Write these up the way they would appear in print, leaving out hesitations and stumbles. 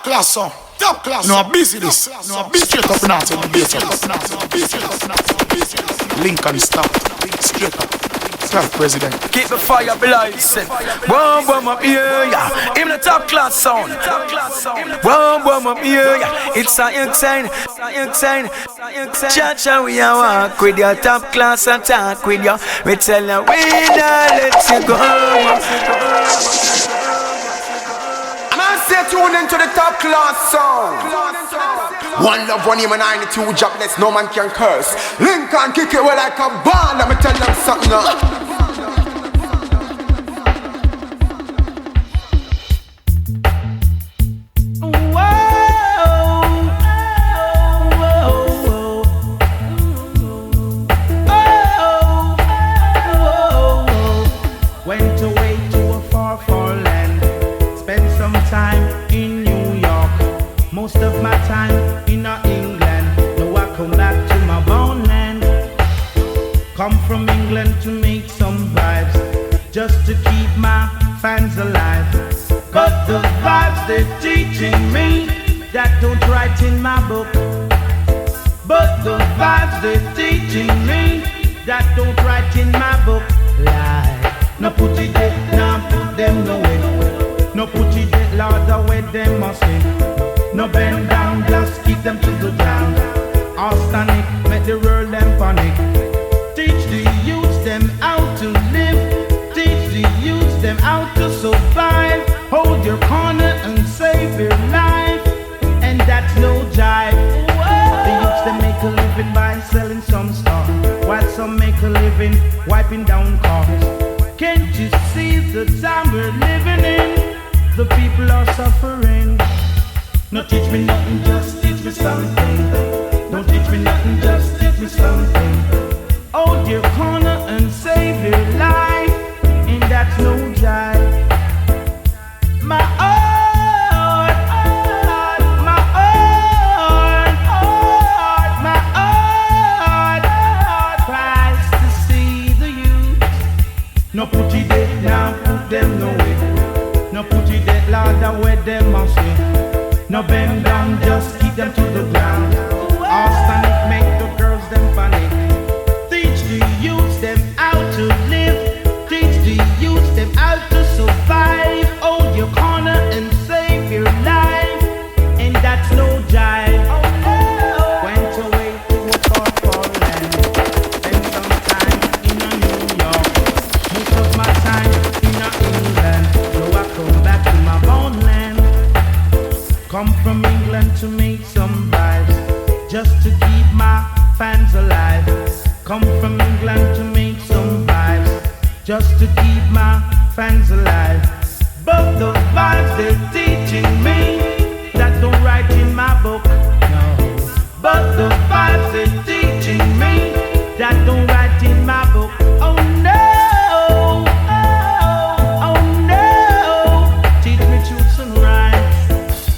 top class song. Top class. No, busy this. No, busy straight up now to the bass. Lincoln stop. Straight up. Class president. Keep the fire blazing. Boom, boom, up here, yeah. In the top class sound. Boom, boom, up here, yeah. It's a insane. Cha-cha, we a walk with your top class attack with you. We tell you, we not let you go. Stay tuned into the top class sound. One love, one aim, and 92 jobless, no man can curse. Lincoln kick it well like a ball. Let me tell them something now. Went away to a far, far land. Spent some time in New York. Most of my time in England. Now I come back to my born land. Come from England to make some vibes, just to keep my fans alive. But the vibes they're teaching me, that don't write in my book. But the vibes they're teaching me, that don't write in my book. Lie. No put it there, no put them nowhere. No put it there, Lord, the way them must be. No bend down, just keep them to the ground. All stanic, make the world them panic. Teach the youths them how to live. Teach the youths them how to survive. Hold your corner and save your life. And that's no jive. The youths them make a living by selling some stuff, while some make a living wiping down cars. Can't you see the time we're living in? The people are suffering. No teach me nothing, just teach me something. Don't teach me nothing, just teach me something. Hold your corner and save your life, and that's no jive. My heart, my heart, my heart cries to see the youth. No put it there, now put them nowhere. No put it there, Lord, the way them must be. No bend down, just keep them to the ground. All stanic, make the girls them panic. Teach the youths them how to live. Teach the youths them how to survive. Hold your corner and save your life, and that's no jive. Went away to a far, far land. Spent some time in New York. Most of my time in England. So I come back to my born land. Come from England to make some vibes, just to keep my fans alive. Come from England to make some vibes, just to keep my fans alive. But the vibes they're teaching me, that don't write in my book. No. But the vibes they're teaching me, that don't write in my book. Oh no, oh no. Teach me truths and rights.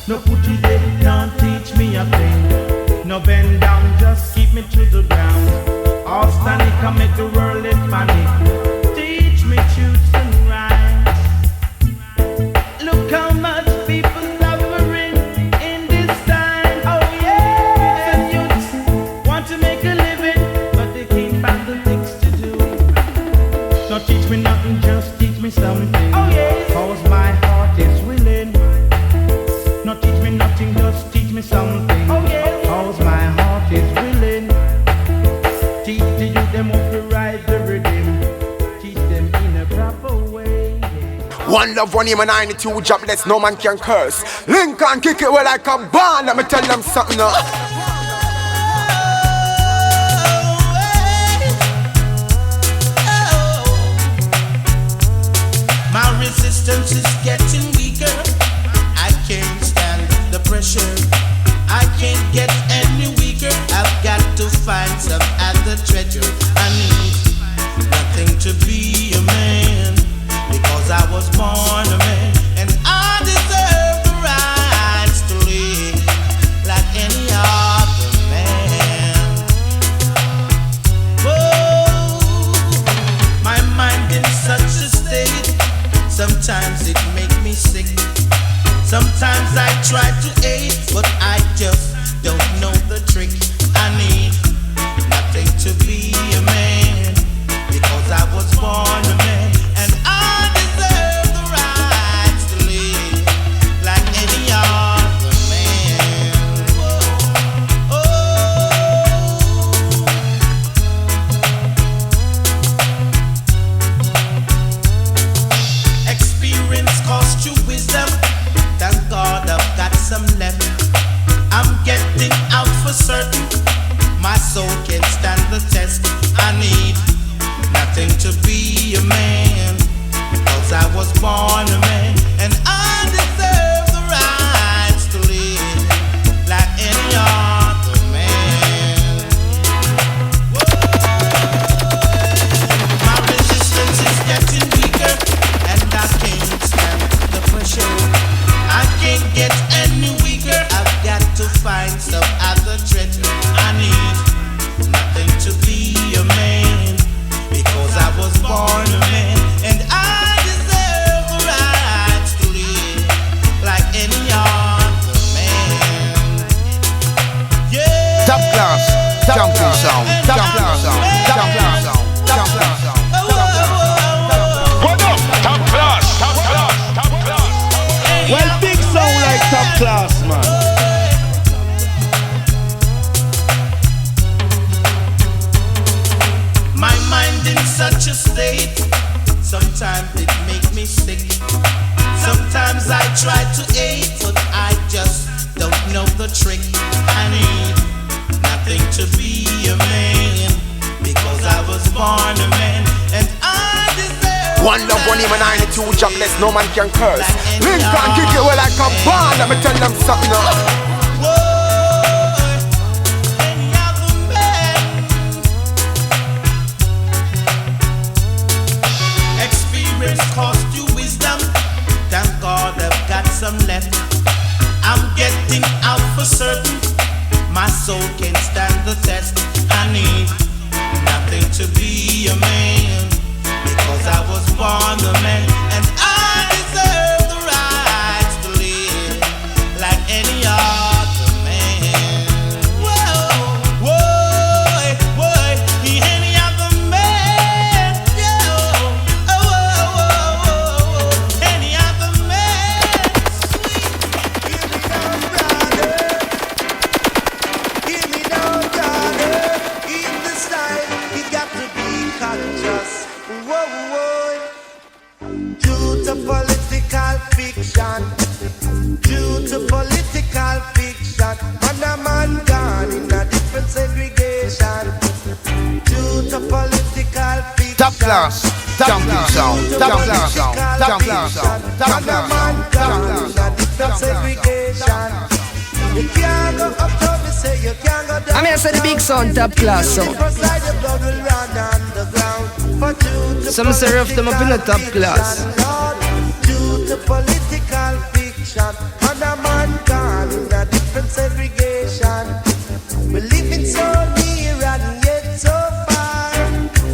No put it there, don't teach me a thing. No bend down, just keep me to the ground. All stanic, I make the world in panic. Teach me truths and rights. Look how much people suffering in this time. Oh yeah, and youths want to make a living, but they can't find the things to do. Don't teach me nothing, just teach me something. Oh yeah, cause my heart is willing. No teach me nothing, just teach me something. Oh yeah, cause my heart is willing. Teach the youth them how to ride the rhythm. Teach them in a proper way. One love, one aim, and 92 jobless, no man can curse. Lincoln kick it well like a ball. Let me tell them something now. My resistance is getting weaker. I can't stand the pressure. I can't get any weaker. I've got to find some other treasure. I need nothing to be a man, because I was born a man, and I deserve the rights to live like any other man. Whoa, my mind in such a state, sometimes it makes me try to hate, but I just don't know the trick. I need nothing to be a man, because I was born a man, and I deserve the rights to live like any other man. Oh, experience cost you wisdom. Thank God I've got some left. I'm getting out for certain. My soul can stand the test. I need nothing to be a man, because I was born a man, and I deserve the rights to live like any other man. Whoa. My resistance is getting weaker, and I can't stand the pressure. I can't get any weaker. I've got to find some other treasure. I need nothing to be a man, because I was born a man, and I deserve the rights to live like any other man. Yeah. Top class, champion sound, champion sound, champion sound, champion sound. What up? Top class, top class, top class. Well, big sound like top class, man. My mind in such a state, sometimes it make me sick. Sometimes I try to hate, but I just don't know the trick. I need nothing to be a man, because I was born a man, and I deserve. One love, one aim, and 92 jobless, no man can curse. Lincoln kick it well like a band, let me tell them something now. Cost you wisdom. Thank God I've got some left. I'm getting out for certain. My soul can stand the test. I need nothing to be a man, because I was born a man, and I deserve the rights to live like any other man. Whoa, whoa, whoa, any other man. Yeah, oh, any other man. Hear me now, brother. In this life, you got to be conscious. Whoa, whoa. Due to political fiction, due to political fiction, man a man gone in a different segregation. Due to political fiction. Top class, champion sound, champion sound, champion sound, Man a man gone in a different segregation. You can't go up to me, say you can't go down. I'm here say the big sound, top class sound. Some say rough them up in the top class. Due to political fiction, and a man gone in a different segregation. We living so near and yet so far,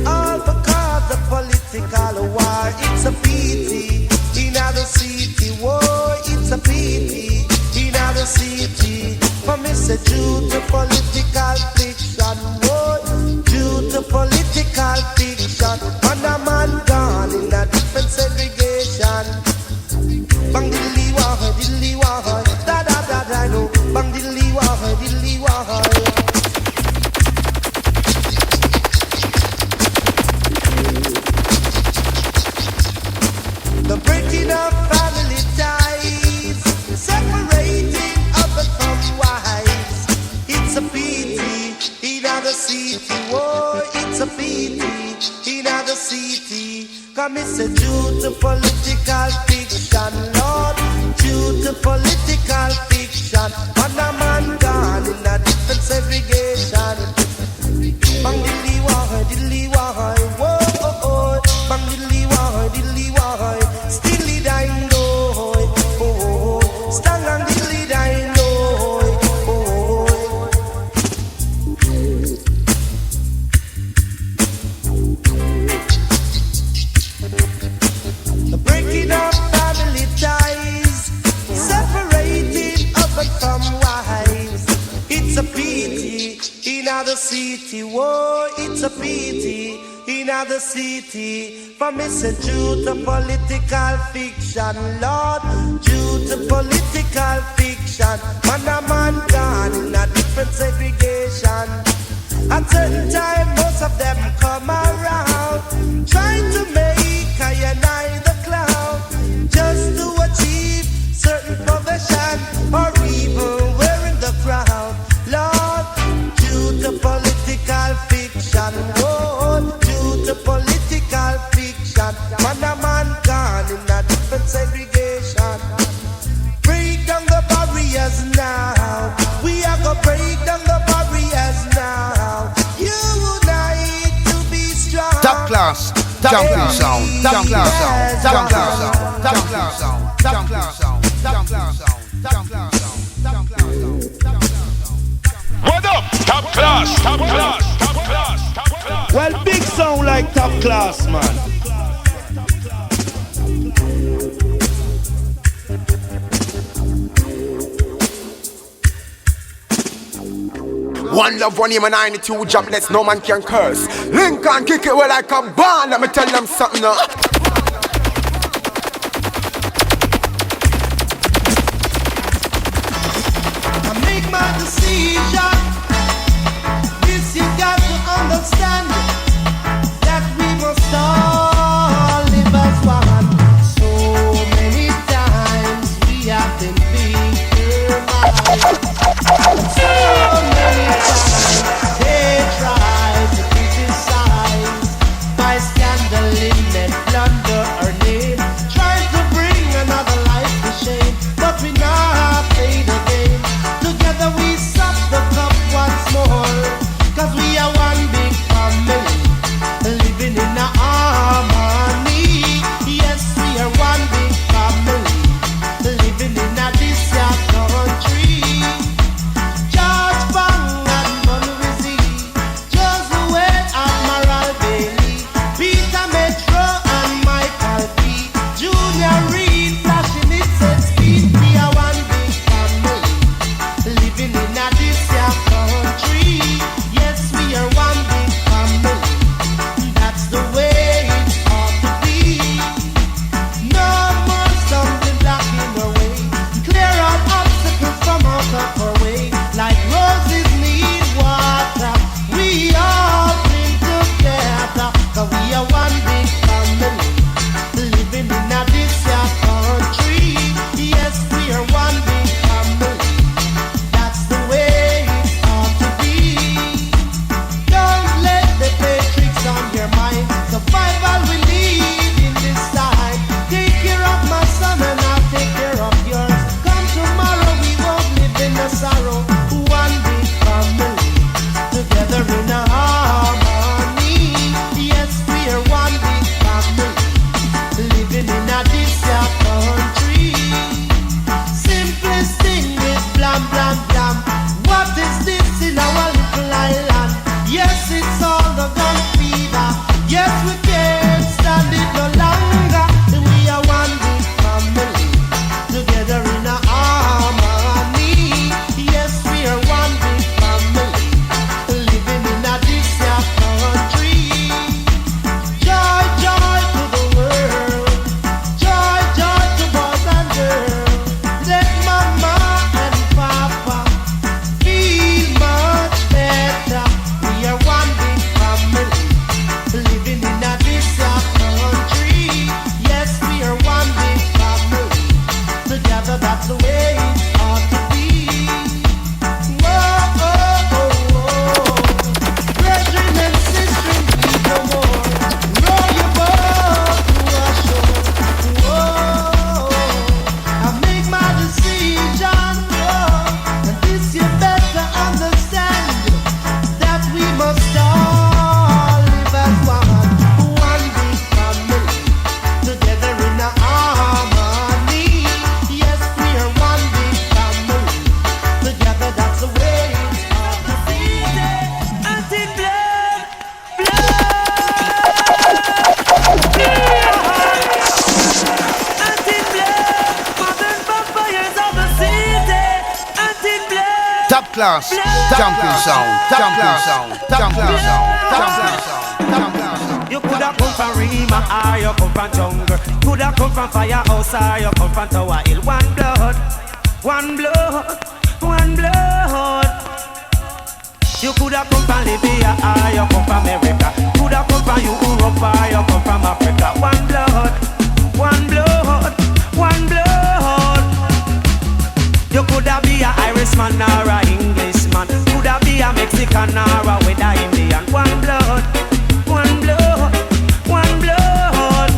all because of political war. It's a pity in the city, whoa, it's a pity in the city. For me say due to political fiction, whoa, due to political fiction, and a man gone in a different segregation. Bang diddly wah, da da da da no. Bang diddly wah. The breaking of family ties, separating husband from wives. It's a pity in the city, whoa, it's a pity in the city. Come it's a due to political fiction, Lord, due to political fiction. And a man gone in a different segregation. Bang diddly wah, whoa, oh, oh. Bang diddly wah, stilly dine oh, oh, stang and diddly dine oh, oh. The breaking of family ties, separating the city, whoa, it's a pity. In the city, for missing due to political fiction, Lord, due to political fiction, man gone in a different segregation. At certain time, most of them come around, trying to make I and I the clown, just to achieve certain profession, or even wearing the crown. Lord, due to political fiction, oh, due to political fiction, man gone in a different segregation. Break down the barriers now. We are gonna break down the barriers now. Unite to be strong. Top class, champion sound, top class sound, top class sound, top class sound, top class sound, top class sound, top class sound, top class sound. What up? Top class, top class, top class, top class. Well, big sound like top class, man. One love, one aim, and 92 jobless, no man can curse. Lincoln kick it well like a ball, let me tell them something now. I make my decision. This you got to understand, that we must all live as one. So many times we have been victimized. So many times they try to criticize by scandaling and plunder our name, trying to bring another life to shame. But we not play the game. Together we stop the class, jumping sound, jumping sound, jumping sound, jumping sound. You coulda come from Rima or you come from jungle. Coulda come from firehouse or you come from Tower Hill. One blood, one blood, one blood. You coulda come from Libya or you come from America. Coulda come from Europe or you come from Africa. One blood, one blood, one blood. You coulda be a Irishman or a Englishman. Coulda be a Mexican or a whether Indian. One blood, one blood, one blood.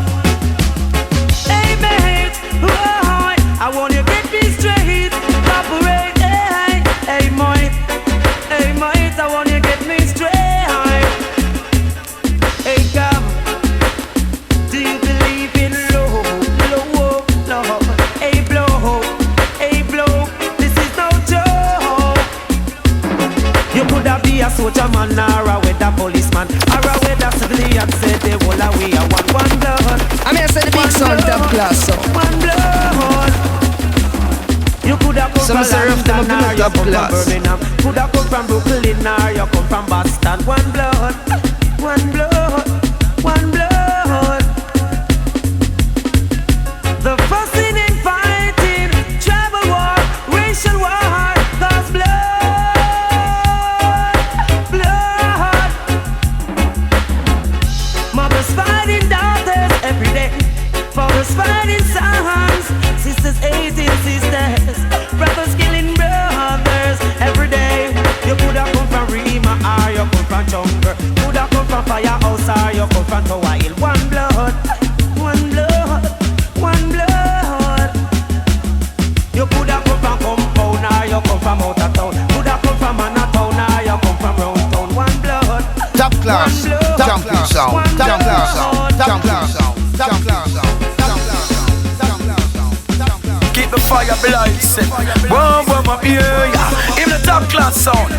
Hey mate, boy, I want you to get me straight. Operate, hey, hey mate, I want you to get me straight. Hey come, do you believe in love, love? Hey blow, this is no joke. You coulda be a soldier man or a weather policeman or a weather civilian. Say they will away a one blood. I'm here to say the big sound, top class sound. One blood. You coulda come Some from of them London or have been you top come from class. Birmingham. Coulda come from Brooklyn or you come from Boston. One blood, one blood, one blood. The fussing and fighting, tribal war, racial war, cause blood. Mothers fighting daughters every day. Fathers fighting sons. Sisters hating sisters. Brothers killing brothers every day. You coulda come from Rima or you come from jungle. Coulda come from firehouse or you come from Tower Hill. One blood, one blood, one blood. You coulda come from compound or you come from out of town. Coulda come from Manhattan or you come from round town. One blood, Top class, jumping sound, jumping sound, jumping sound, jumping sound. Keep the fire blazing. Boom, boom, up here, yeah. In the top class sound.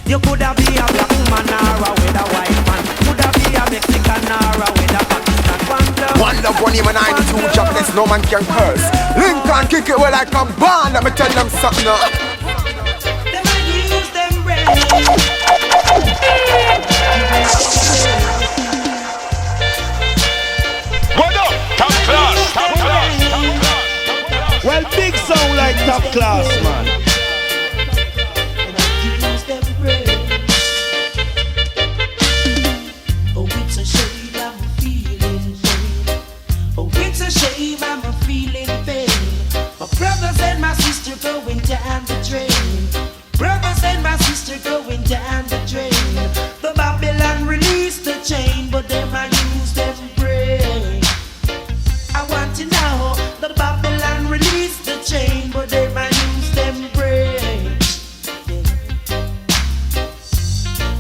you coulda be a black woman or a with a white man. Coulda be a Mexican or a with a Pakistan. One blood. One love, one even 92 jobless, no man can curse. Lincoln kick it well like a band. Let me tell them something now. Them a use them brain. What up? Top class, top class, top class. Well, big sound like top class, man. Use them brain. Oh, it's a shame I'm feeling pain. Oh, it's a shame I'm feeling pain. My brothers and my sister going down the drain. Brothers and my sister going down the drain. The Babylon released the chain, but them I use them brain. I want to know the Babylon released the chain, but them I use them brain.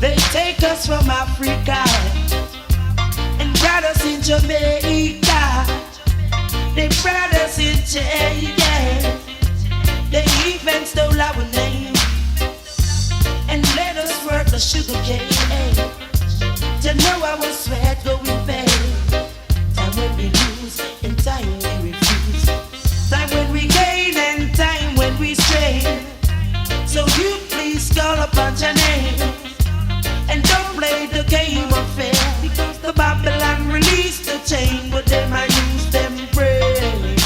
They take us from Africa and brought us in Jamaica. They brought us in China. They even stole our name and let us work the sugar cane. To know our sweat go in vain. Time when we lose and time when we refuse. Time when we gain and time when we strain. So you please call upon your name and don't play the game of fair. Because the Babylon released the chain, but them I use them brain.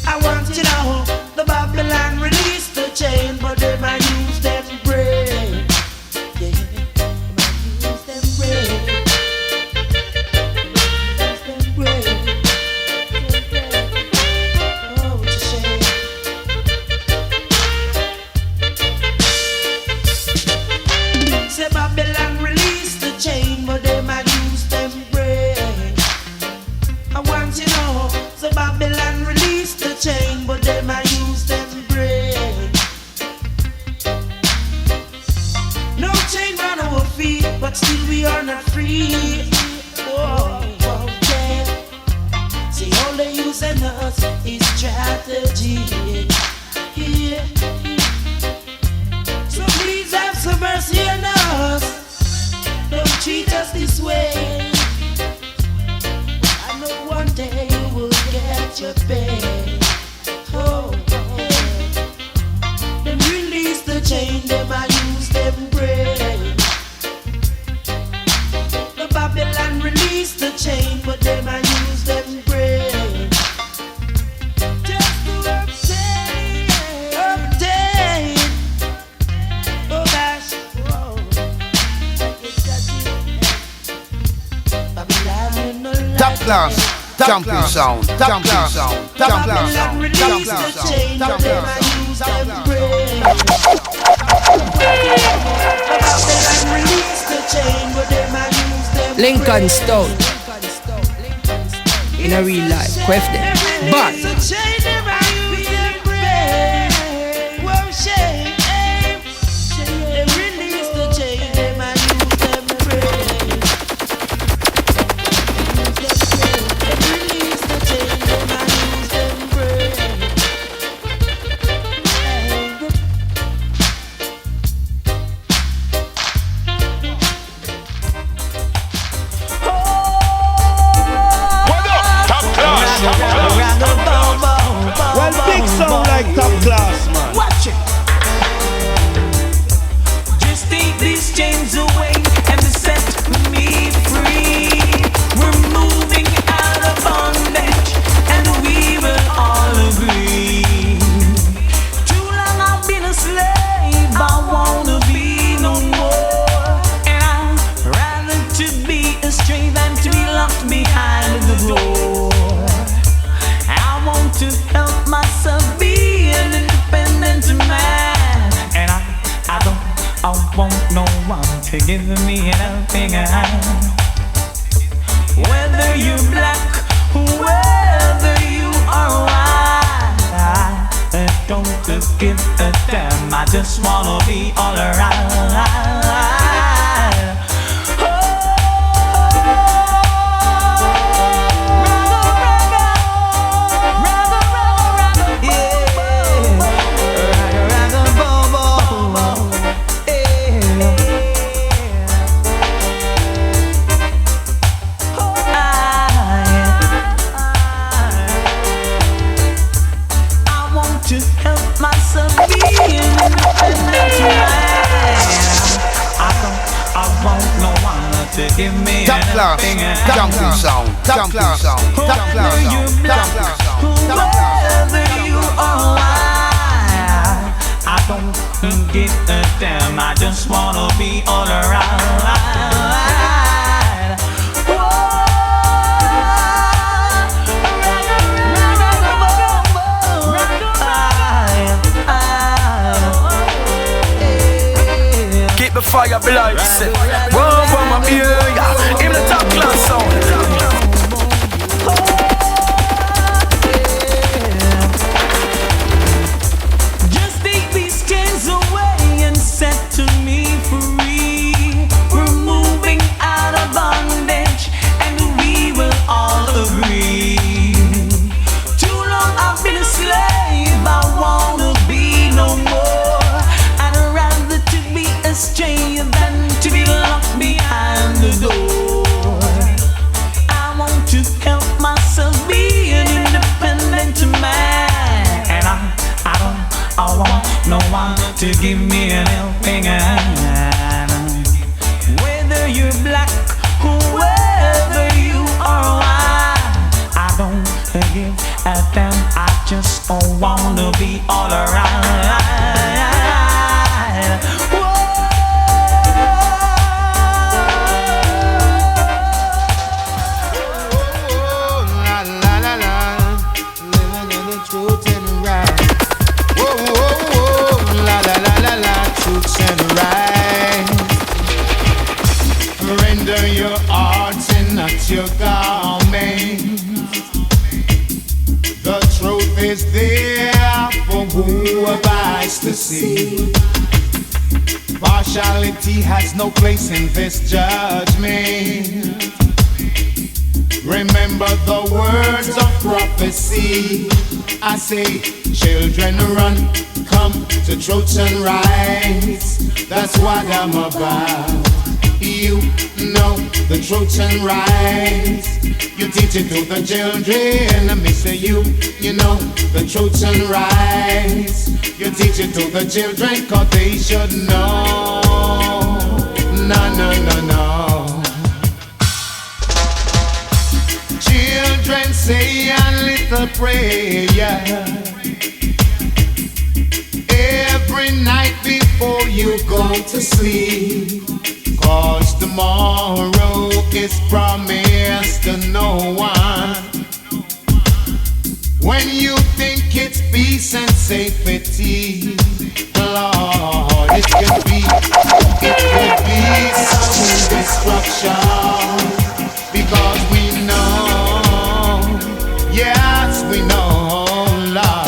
I want you to know the Babylon released the chain, but them I use them brain. Yeah, I use them brain. Use them brain. Oh, it's a shame. Say Babylon released the chain, but them I use them brain. I want you to know, so Babylon released the chain, but them I use them brain. No chain on our feet, but still we are not free. Oh, yeah. See, all they using us is strategy. Yeah. So please have some mercy on us. Don't treat us this way. I know one day you will get your pay. Oh, yeah. chain, them I use them brain. The Babylon release the chain, but them I use them brain. Just to obtain. Oh gosh, whoa. Babylon, you know, Top class, jumping sound, jumping sound, jumping sound, release the chain, but them I use them brain. Babylon release the chain, but them I use them brain. Lincoln Stone. In a real life, quef them. But The chain, them I use them brain. Whoa, shame. They release the chain, them I use them brain. They release the chain, them I use them brain. What up? Top class, top class. Well, big sound like top class, man. Watch it. Just take these chains away and set me free. We're moving out of bondage and we will all agree. Too long I've been a slave, I wanna be no more. And I'd rather to be a slave than to be locked behind the door. I want to help myself be an independent man. And I want no one to give me an helping hand. Whether you're black, whether you are white, I don't give a damn. I just wanna be alright. To help myself be an independent man. I want no one to give me top class, jumping sound, jumping sound, top class, top class, whether you are white, I don't give a damn. I just wanna be alright. The fire blind set. Whoa, my beer, yeah. In the top class sound. Just take these chains away and set me free. We're moving out of bondage and we will all agree. Too long I've been a slave, I wanna be no more. Chain than to be locked behind the door. I want to help myself be an independent man. And I want no one to give me an helping hand. Whether you're black, whether you are white, I don't give a damn. I just wanna be alright. Render your arts and not your garment. The truth is there for who eyes to see. Partiality has no place in this judgment. Remember the words of prophecy. I say, children run, come to truth and rights. That's what I'm about. You know the truth and rights. You teach it to the children. Let me say you know the truth and rights. You teach it to the children 'cause they should know. No, no, no, no. Children say a little prayer every night before you go to sleep. 'Cause tomorrow is promised to no one. When you think it's peace and safety, Lord, it could be sudden destruction. Because we know, yes, we know, Lord.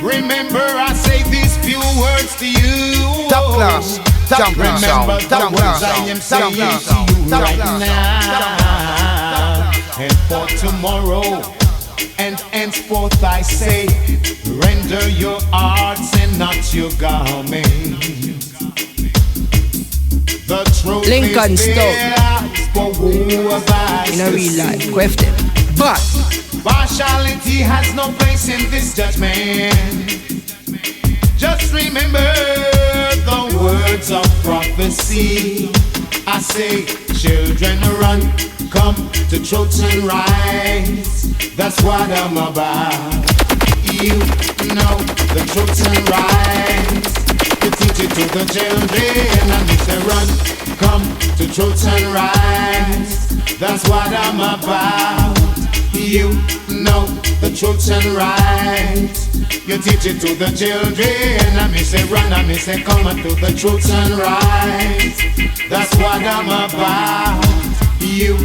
Remember, I say these few words to you. Top class, champion Remember sound, the top words class I sound, am saying to you top right class now. And for tomorrow and henceforth I say, render your hearts and not your garments. The truth Lincoln is there for whoever in a real life, question. But partiality has no place in this judgment. Just remember the words of prophecy. I say, children run, come to truth and rights. That's what I'm about. You know the truth and rights. You teach it to the children and if they run, come to truth and rights. That's what I'm about. You know the truth and rights. You teach it to the children. I me say run, I me say come to the truth and rights. That's what I'm about. You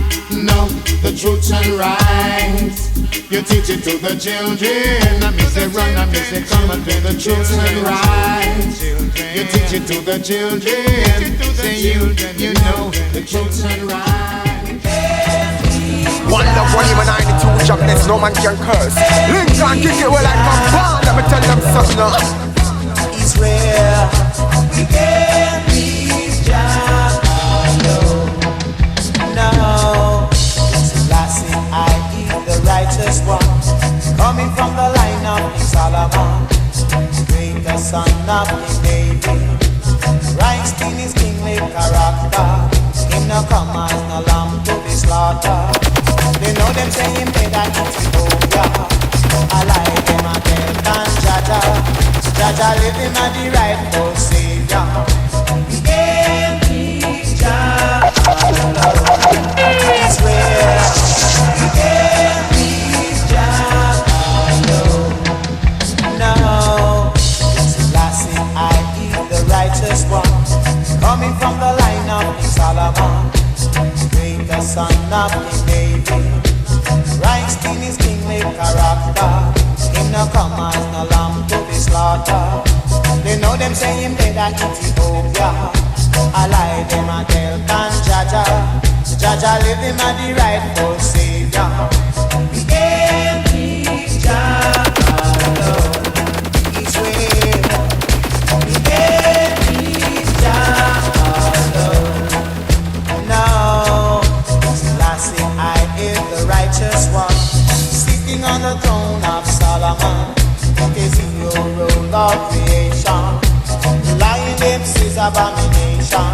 know the truth and rights. You teach it to the children. I me say run, I me say come to the truth and rights. You teach it to the children. Say you know the truth and rights. One love, one even 92 jobless, no man can curse. Lincoln kick it well like a ball. Let me tell them something now. Israel, we can't be just no. It's last thing I eat the righteous one, coming from the line of Solomon, greater son of King David. Right skin is kingly character. Him no come as no lamb to be slaughtered. They know them saying they that Ethiopia. I like them a tell and Jaja. Jaja living at the rightful Savior. We can't be Jah. Israel. We can't be Jah. No. It's the last thing I eat the righteous one, coming from the line of Solomon, greater son of King David. Right skin is kingly character. Him no come as no lamb to be slaughtered. They know them saying they that Ethiopia. I lie them a tell can Jaja. Jaja live him a the rightful Savior. We can't be Jah. Israel. We can't be Jah. No. Last thing I hear the righteous one, sitting on the throne of Solomon. It is in your role of creation. Lying lips is abomination.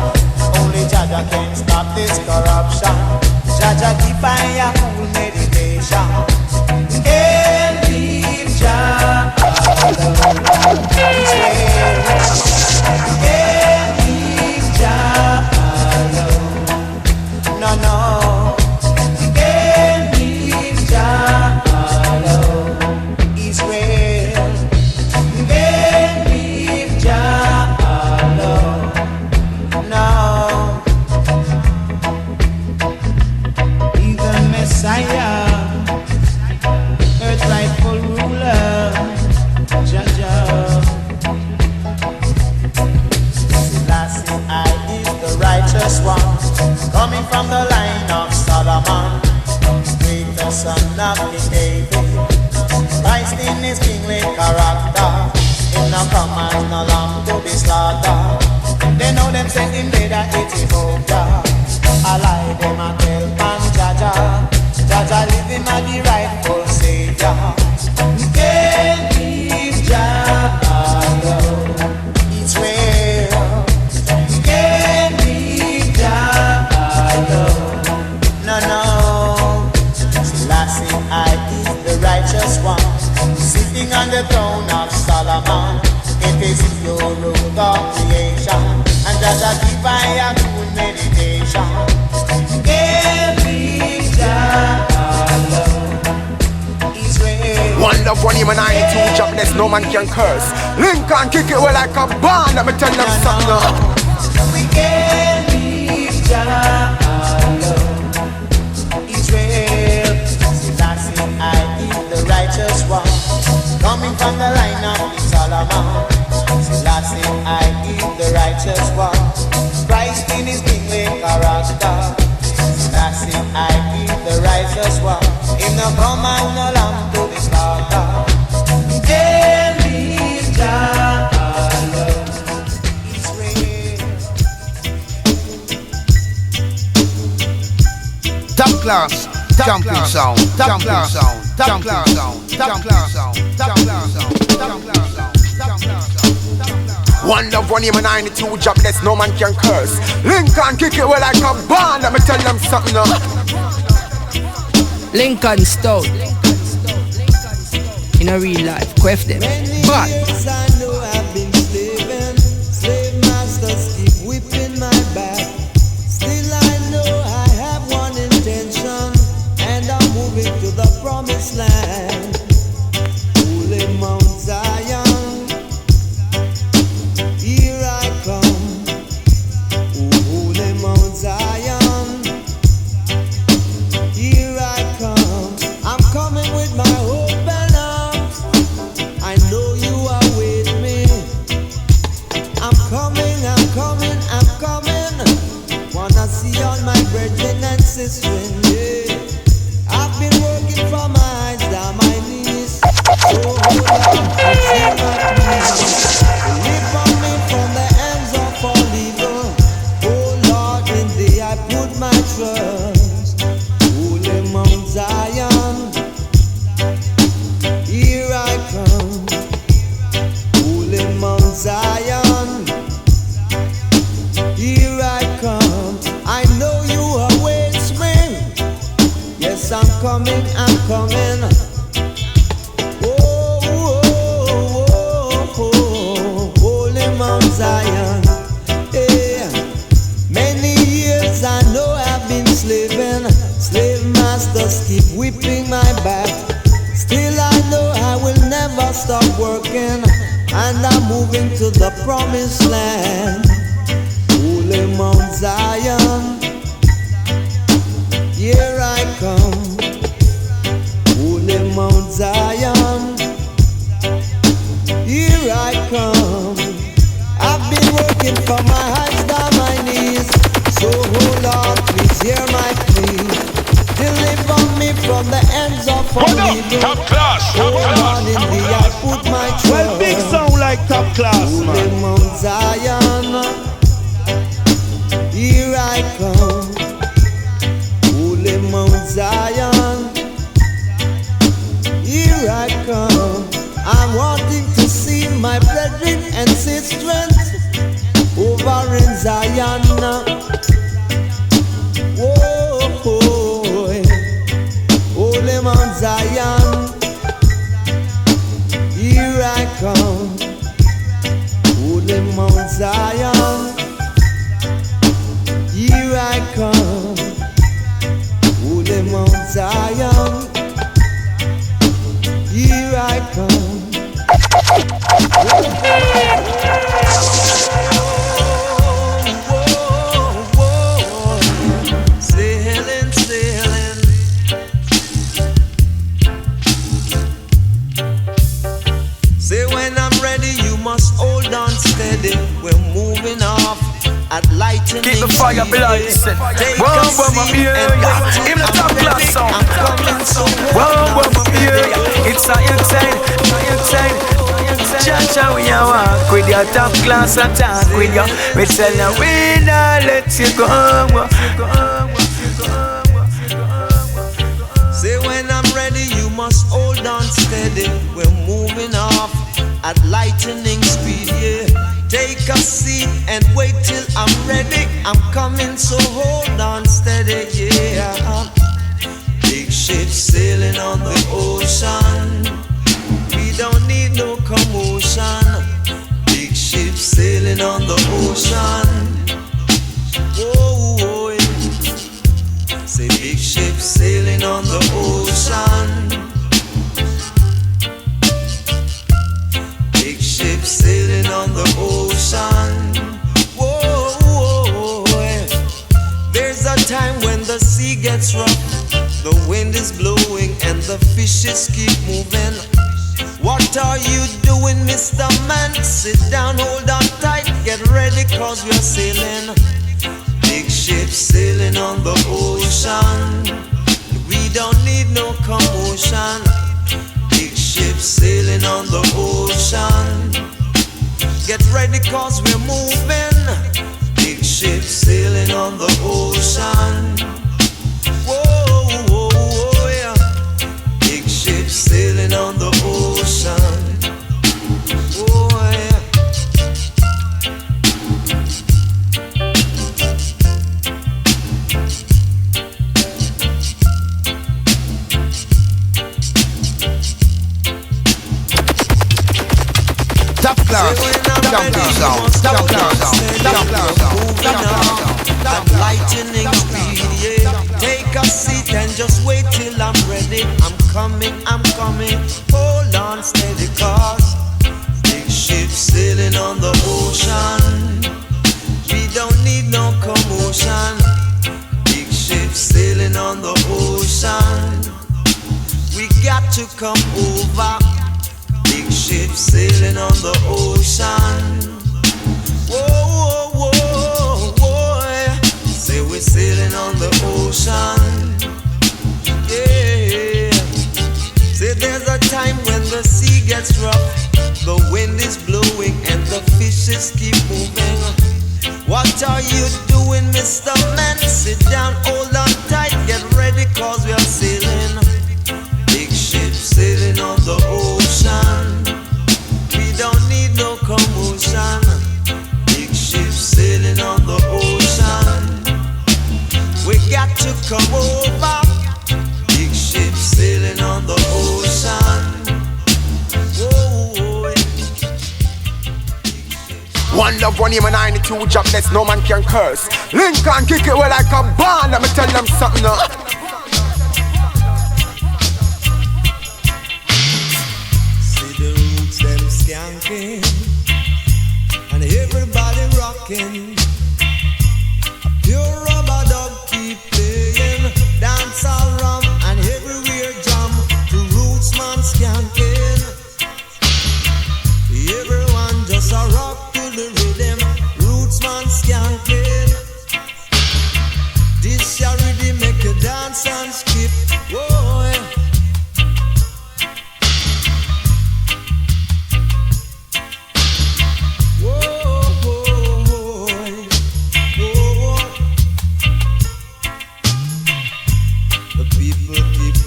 Only Jaja can stop this corruption. Jaja keep on your cool meditation. Can't leave Jah alone. Can't leave Jah alone. No, no. Can't leave Jah alone. Israel. Can't leave Jah alone. No. He's the Messiah, earth's rightful ruler. Savior. I lie them and tell man Jaja, Jaja living at the rightful Savior. Can't leave Jah alone. It's real. Can't leave Jah alone. No, no. Selassie I is the righteous one, sitting on the throne of Solomon. It is your root of creation, and just a keep I a good meditation. Every Jah alone is real. One love, one human, I two jobless, no man can curse. Lincoln kick it well like a band, let me tell them something now. We can't leave Jah alone. It's real. Selassie I is the righteous one, coming from the line of Solomon. Selassie I is the righteous one, Christ in his kingly character. Selassie I is the righteous one, him no come and no lamb to the slaughter. Can't leave Jah alone. It's real. Top class, jumping sound, jumping sound, top class sound, top class sound, top class sound, top class sound, top class sound. One love, one human, 92 jobless, no man can curse. Lincoln kick it well like a band, let me tell them something now. Lincoln Stout. In a real life, quaff them. But years I know I've been slaving, slave masters keep whipping my back. Still I know I have one intention, and I'm moving to the promised land. Holy Mount Zion, here I come. Oh, Holy Mount Zion, here I come. I'm coming with my hope and arms. I know you are with me. I'm coming, I'm coming, I'm coming. Wanna see all my brethren and sisters, yeah. I've been working from my eyes down my knees. So hold on, see my please. Live on me from the ends of all evil. Oh Lord, in thee I put my trust. Holy Mount Zion, here I come. Holy Mount Zion, here I come. I know you await me. Yes, I'm coming, I'm coming. Oh, oh, oh, oh, Holy Mount Zion. Yeah. Many years I know I've been slaving. Slave masters keep whipping my back. Still I know I will never stop working, and I'm moving to the promised land. Holy Mount Zion, here I come. Holy Mount Zion, here I come. I've been working from my eyes down my knees. So oh Lord, please hear my plea. Deliver me from the ends of all evil. Top class, top Oh class. Lord, in thee I put my trust. Well, big sound like top class, Holy man. Mount Zion, here I come. Holy Mount Zion, here I come. I'm wanting to see my brethren and sisters over in Zion. Whoa, Holy Mount Zion, here I come. Holy Mount Zion, here I come. Holy Mount Zion, here I come. Sailing, sailing. Say when I'm ready, you must hold on steady. We're moving off at lightning. keep the fire blazing. Whoa, whoa, my yeah. In the top class sound. Whoa, whoa, my yeah. It's a insane, insane, insane. Cha, we a walk with your top class attack with you. We tell you we not let you go. Say when I'm ready, you must hold on steady. We're moving off at lightning speed, yeah. Take a seat and wait till I'm ready. I'm coming, so hold on steady, yeah. Big ship sailing on the ocean. We don't need no commotion. Big ship sailing on the ocean. Whoa, whoa, yeah. Say big ship sailing on the ocean. Big ship sailing on the ocean. Whoa, whoa, yeah. There's a time when the sea gets rough, the wind is blowing and the fishes keep moving. What are you doing, Mr. Man? Sit down, hold on tight, get ready cause we're sailing. Big ship sailing on the ocean. We don't need no commotion. Big ship sailing on the ocean. Get ready cause we're moving. Big ship sailing on the ocean. Whoa, whoa, whoa, yeah. Big ship sailing on the ocean. Oh, yeah. Top class sound. Top class sound. At lightning speed, yeah. Take a seat and just wait till I'm ready. I'm coming. Hold on steady cause big ship sailing on the ocean. We don't need no commotion. Big ship sailing on the ocean. We got to come over. Big ship sailing on the ocean. Whoa, whoa, whoa, whoa, yeah. Say we're sailing on the ocean. Yeah. Say there's a time when the sea gets rough, the wind is blowing and the fishes keep moving. What are you doing, Mr. Man? Sit down, hold on tight, get ready cause we are sailing. Big ship sailing on the ocean. We don't need no commotion. Big ship sailing on the ocean. We got to come over. Big ship sailing on the ocean. Whoa, yeah. One love, one aim, and 92 jobless, no man can curse. Lincoln kick it well like a ball, let me tell them something now. Skanking and everybody rocking. A pure rubber dub keep playing. Dance all rum and everywhere jam to roots man skanking. Everyone just a rock to the rhythm. Roots man skanking. This ya really make you dance and skip. Whoa, yeah.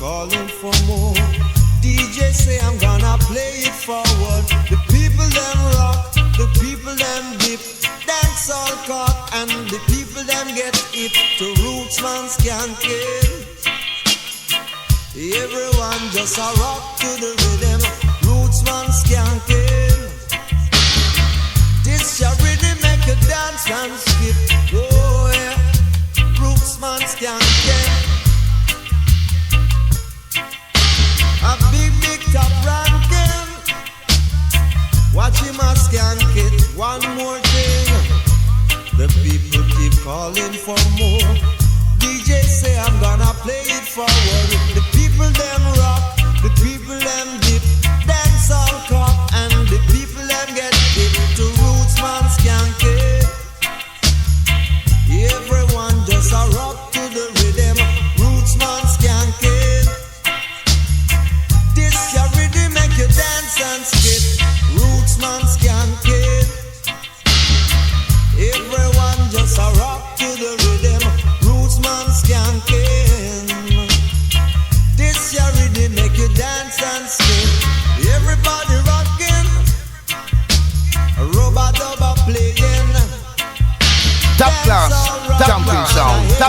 Calling for more. DJ say I'm gonna play it forward. The people them rock, the people them dip, dance all cock, and the people them get hip to roots man skanking. Everyone just a rock to the rhythm, roots man skanking. This ya really make you dance and skip. Oh yeah, roots man skanking. A big top ranking. Watch him a skank it. One more thing. The people keep calling for more. DJ say I'm gonna play it forward. The people them rock, the people them dip, dance all cock, and the people them get hip to roots man skank it. Every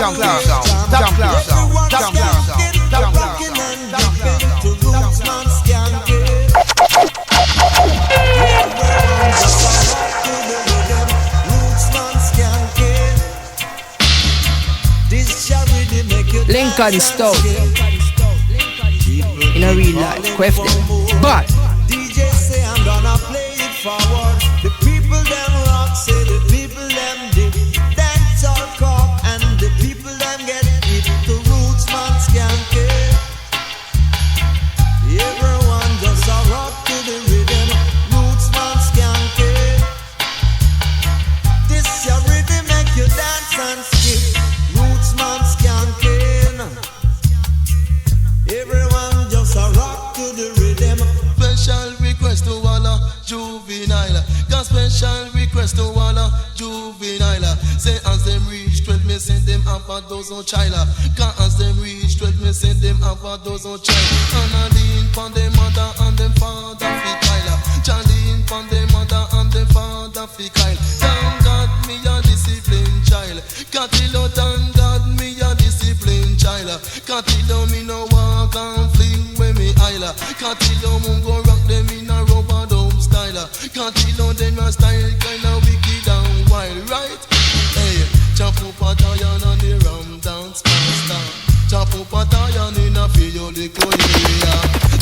Champion sound. Champion sound. Champion sound. Champion Lincoln Stout. In a real life, queft them. But DJ say I'm gonna play it forward. The people them rock, say the people them dip. Dance all cock and the people them get it. The roots man skanky. Everyone just a rock to the rhythm. Roots man skanky. This your rhythm make you dance and skip. Roots man skanky. Everyone just a rock to the rhythm. Special request to all juvenile. Got special request to all juvenile. Say as them reach 12, me send them up a dozen child. Cause as them reach 12, me send them up a dozen child. And I lean from them mother and them father fi Kyle. Charlene from them mother and them father fi Kyle. Thank God me a disciplined child. Catilo, thank God me a disciplined child. Catilo me no walk and fling when me isla. Catilo mungo rock them in a rubber dome style. Catilo them a style kinda wicked and wild, right? Hey, chop up a iron on the ram dance master. Chop up a iron in a field little area.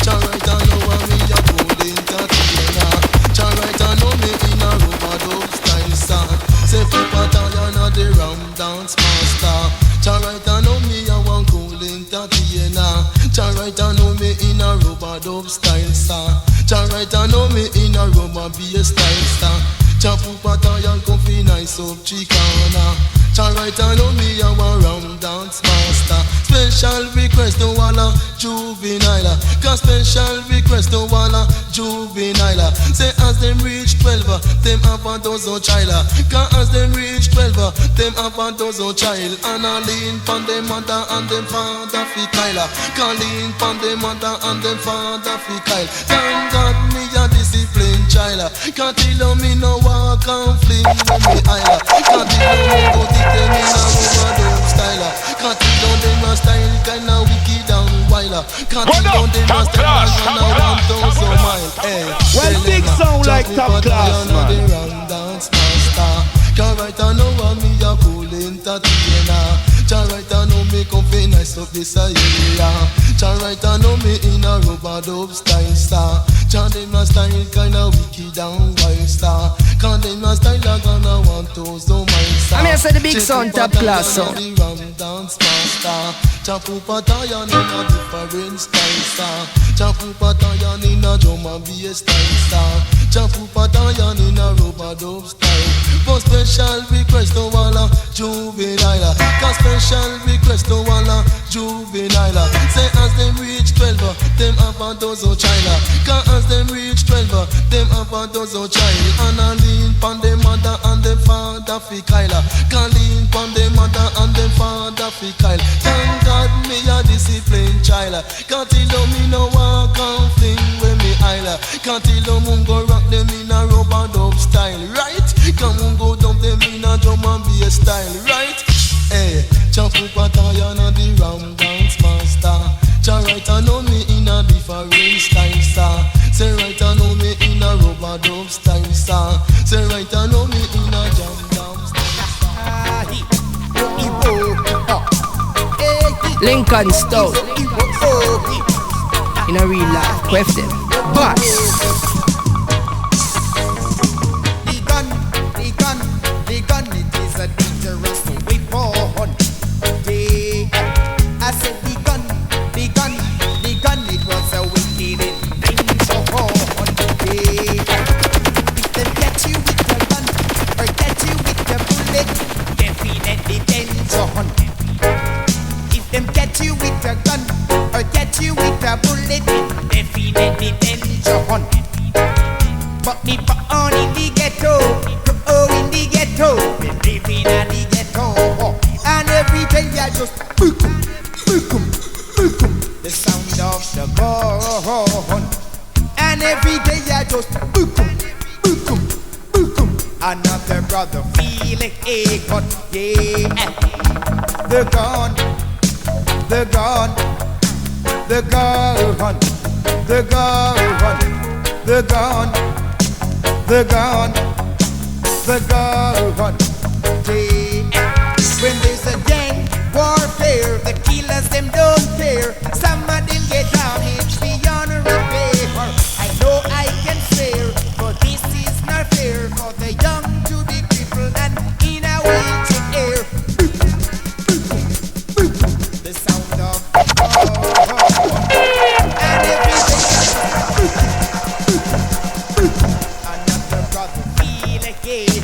Chop right I know me a cold entertainer. Chop right I know me in a rubber dome style song. Say flip a iron on the ram dance master. Chop right I know me a one cool entertainer. Chop right I know me in a rubber dub style song. Chop right I know me in a rubber bass style song. Chop up a tire comfy nice up chicana. Chop right I know me a one ram dance master. Special request to all juvenile. Cause special request to all juvenile. Say as them reach 12, them have a dozen child. Cause as them reach 12, them have a dozen child. And I lean from them mother and them father fi Kyle. Can lean from them mother and them father fi Kyle. Thank God me a disciplined child. Can't tell me no walk and fling when me isla. Can't tell me go kick them in a overdose style. Can't tell them a style kinda wicked and wild. Can't tell them a style kinda 1,000 miles. Hey, well, big sound like top class, man. Dance master. Can't write I know me a cool entertainer. Can't write I know me comfy nice up this area. Can't write I know me in a rubber dub style star. Can't them a style kinda wicked and wild star. Can't them a style like gonna 1,000 miles. I mean I said the big sound top class sound. Dance master. Chop up a iron in a different style star. Chop up a iron in a drum and bass style star. Chop up a iron in a rubber dub style. For special request to all juvenile. Cause special request to all juvenile. Say as them reach 12, them have a dozen child. Cause as them reach 12, them have a dozen child. And I lean from them mother and them father fi Kyle. Can lean from them mother and them father fi Kyle. Thank God me a disciplined child. Can't tell me no walk and fling when me isla. Can't tell mungo rock them in a rubber dub style, right? Come on go dump them in a drum and bass style, right? Hey, chop up a iron on the ram dance master. Cha right I know me in a different style star. Say right I know me in a rubber dub style star. Say right I know me in a jam dance style. Lincoln Stout. In a real life, queft them. But The gun, it is a dangerous weapon. I said the gun, it was a wicked invention. If they get you with the gun or get you with the bullet, definitely danger. If them get you with the gun or get you with the bullet, definitely danger. But me put on in the ghetto, in the ghetto, we living in the ghetto, and every day I just bookum, the sound of the gun, and every day I just bookum. Another brother feeling a cut, yeah. they're gone, they're gone, they're gone, they're gone, they're gone, they're gone, they're gone. When there's a gang warfare, the killers them don't care. Some of them get damaged beyond repair. I know I can swear, but this is not fair for the young to be crippled and in a wheelchair. The sound of and another brother feel again.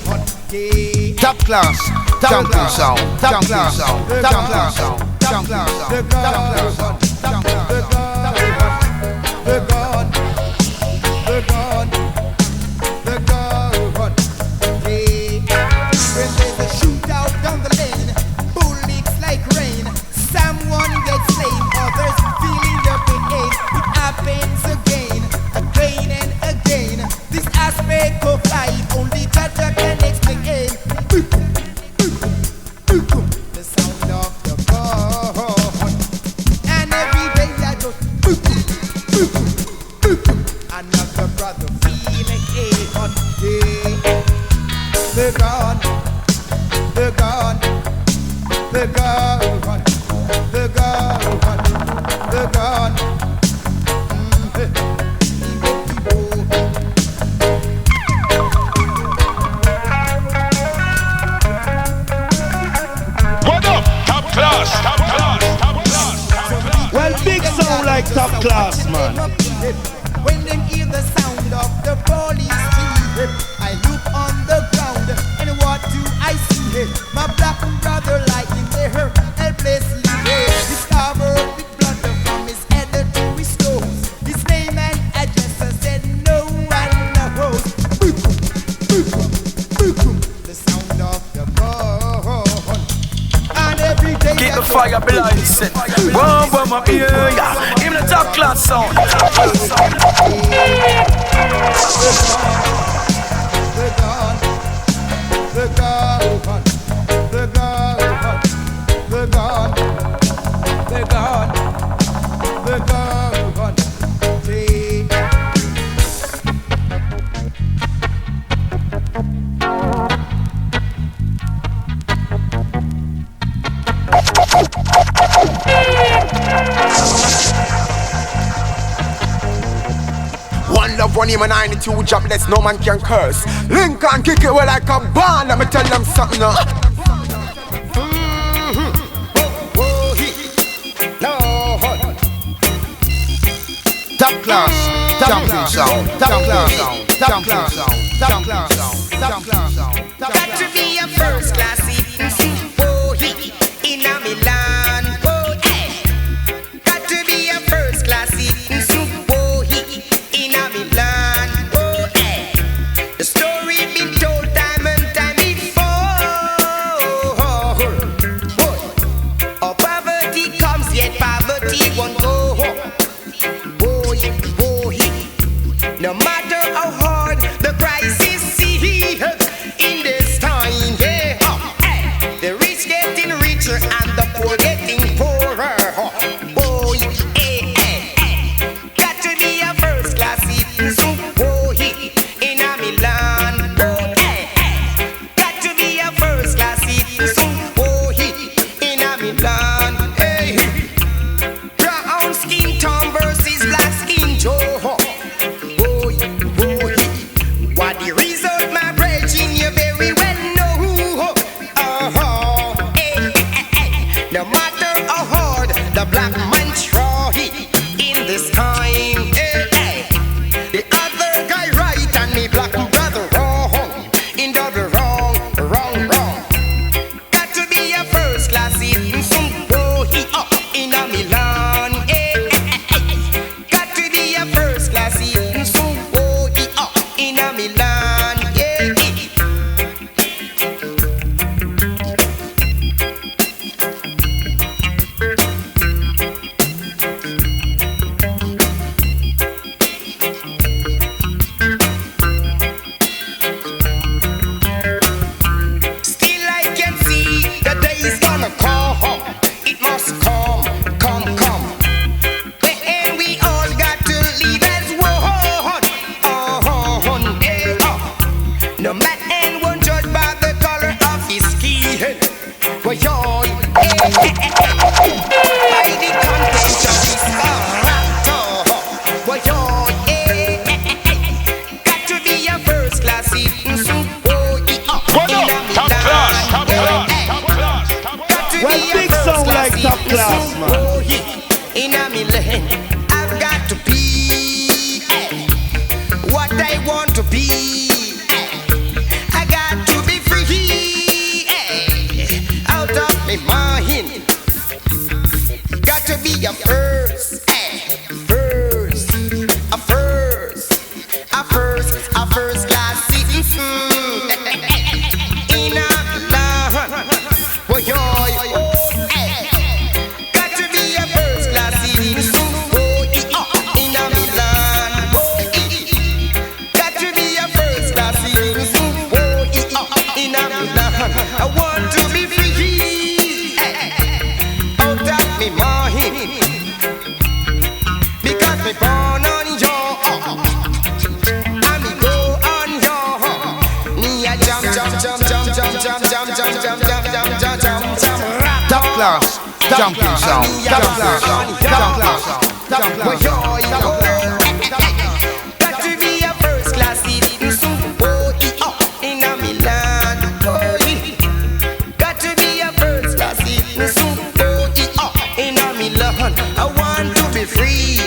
Top class, jumping sound, top class sound, top class sound, top class sound, top class sound, top class sound. They're gone, they're gone, they're gone. When there's a shootout down the lane, bullets like rain. Someone gets slain, others feeling the pain. It happens again and again. This aspect of life only God can explain. The sound of the gun, and every day I just another brother feeling hot. They're gone, they're gone, they're gone, they're gone, they're gone. What up? Top class, top class, top class, top class. Well, big sound like top class, man. When they hear the sound of the police jeep, I look on the ground and what do I see? My black brother lying there, helplessly discovered with blood from his head to his toes. His name and address said no one knows. The sound of the gun, and every day Keep the fire blazing. Warm up here, yeah. In the top class sound. they're gone, they're gone, they're gone, they're gone, they're gone, they're gone. One love, one aim, and 92 jobless, no man can curse. Lincoln kick it well like a ball, let me tell them something now. Top class, jumping sound, top class sound, top class sound, top class sound, top class sound. Got to be a first class citizen, oh he, in a Milan, oh hey. Got to be a first class citizen, oh he, in a Milan, oh hey. The story been told time and time before. Oh, poverty comes yet poverty won't go. No matter how hard the crisis seems in this time, yeah, the rich getting richer and the poor getting poorer. Boy, got to be a first class citizen, boy, in a Milan. Boy, got to be a first class citizen, boy, in a Milan. Hey, brown skin Tom versus black skin Joe. What the result, my brethren, you very well know. No matter how hard the black man try in this time, the other guy right and me black brother wrong, in double wrong, wrong, wrong. Got to be a first class citizen, boy, in a Milan. Got to be a first class citizen, boy, in a Milan, yeah. By the content of this character. Boy, yo, got to be a first class citizen. What up? Top class, top class, top class, top class. Well, big song like top class, man. In a million, I've got to be what I want to be. I got to be free out of my mind. Got to be a first class citizen. In a land, boy, yo, got to be a first class citizen. In a Milan, got to be a first class citizen. In a Milan, I want to be free out of my mind because me born on your. Top class, jumping sound. Top class, top class, top class. Got to be a first class citizen. In a Milan. Got to be a first class citizen. In a Milan. I want to be free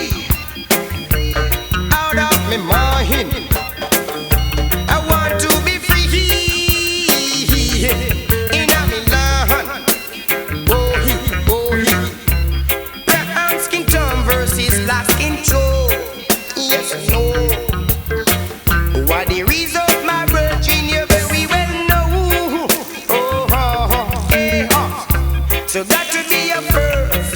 out of my mind. I want to be free. In a Milan, brown skin tone versus black skin tone. Yes, no. What the reason, my virgin, you very well know. So got to be a first.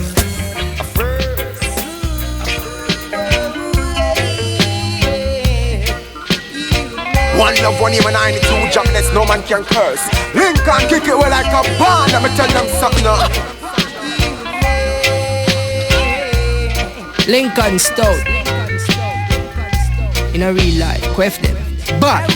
One love, one aim, and 92 jobless, no man can curse. Lincoln kick it well like a band, let me tell them something now. Lincoln Stout. In a real life, quaff them. But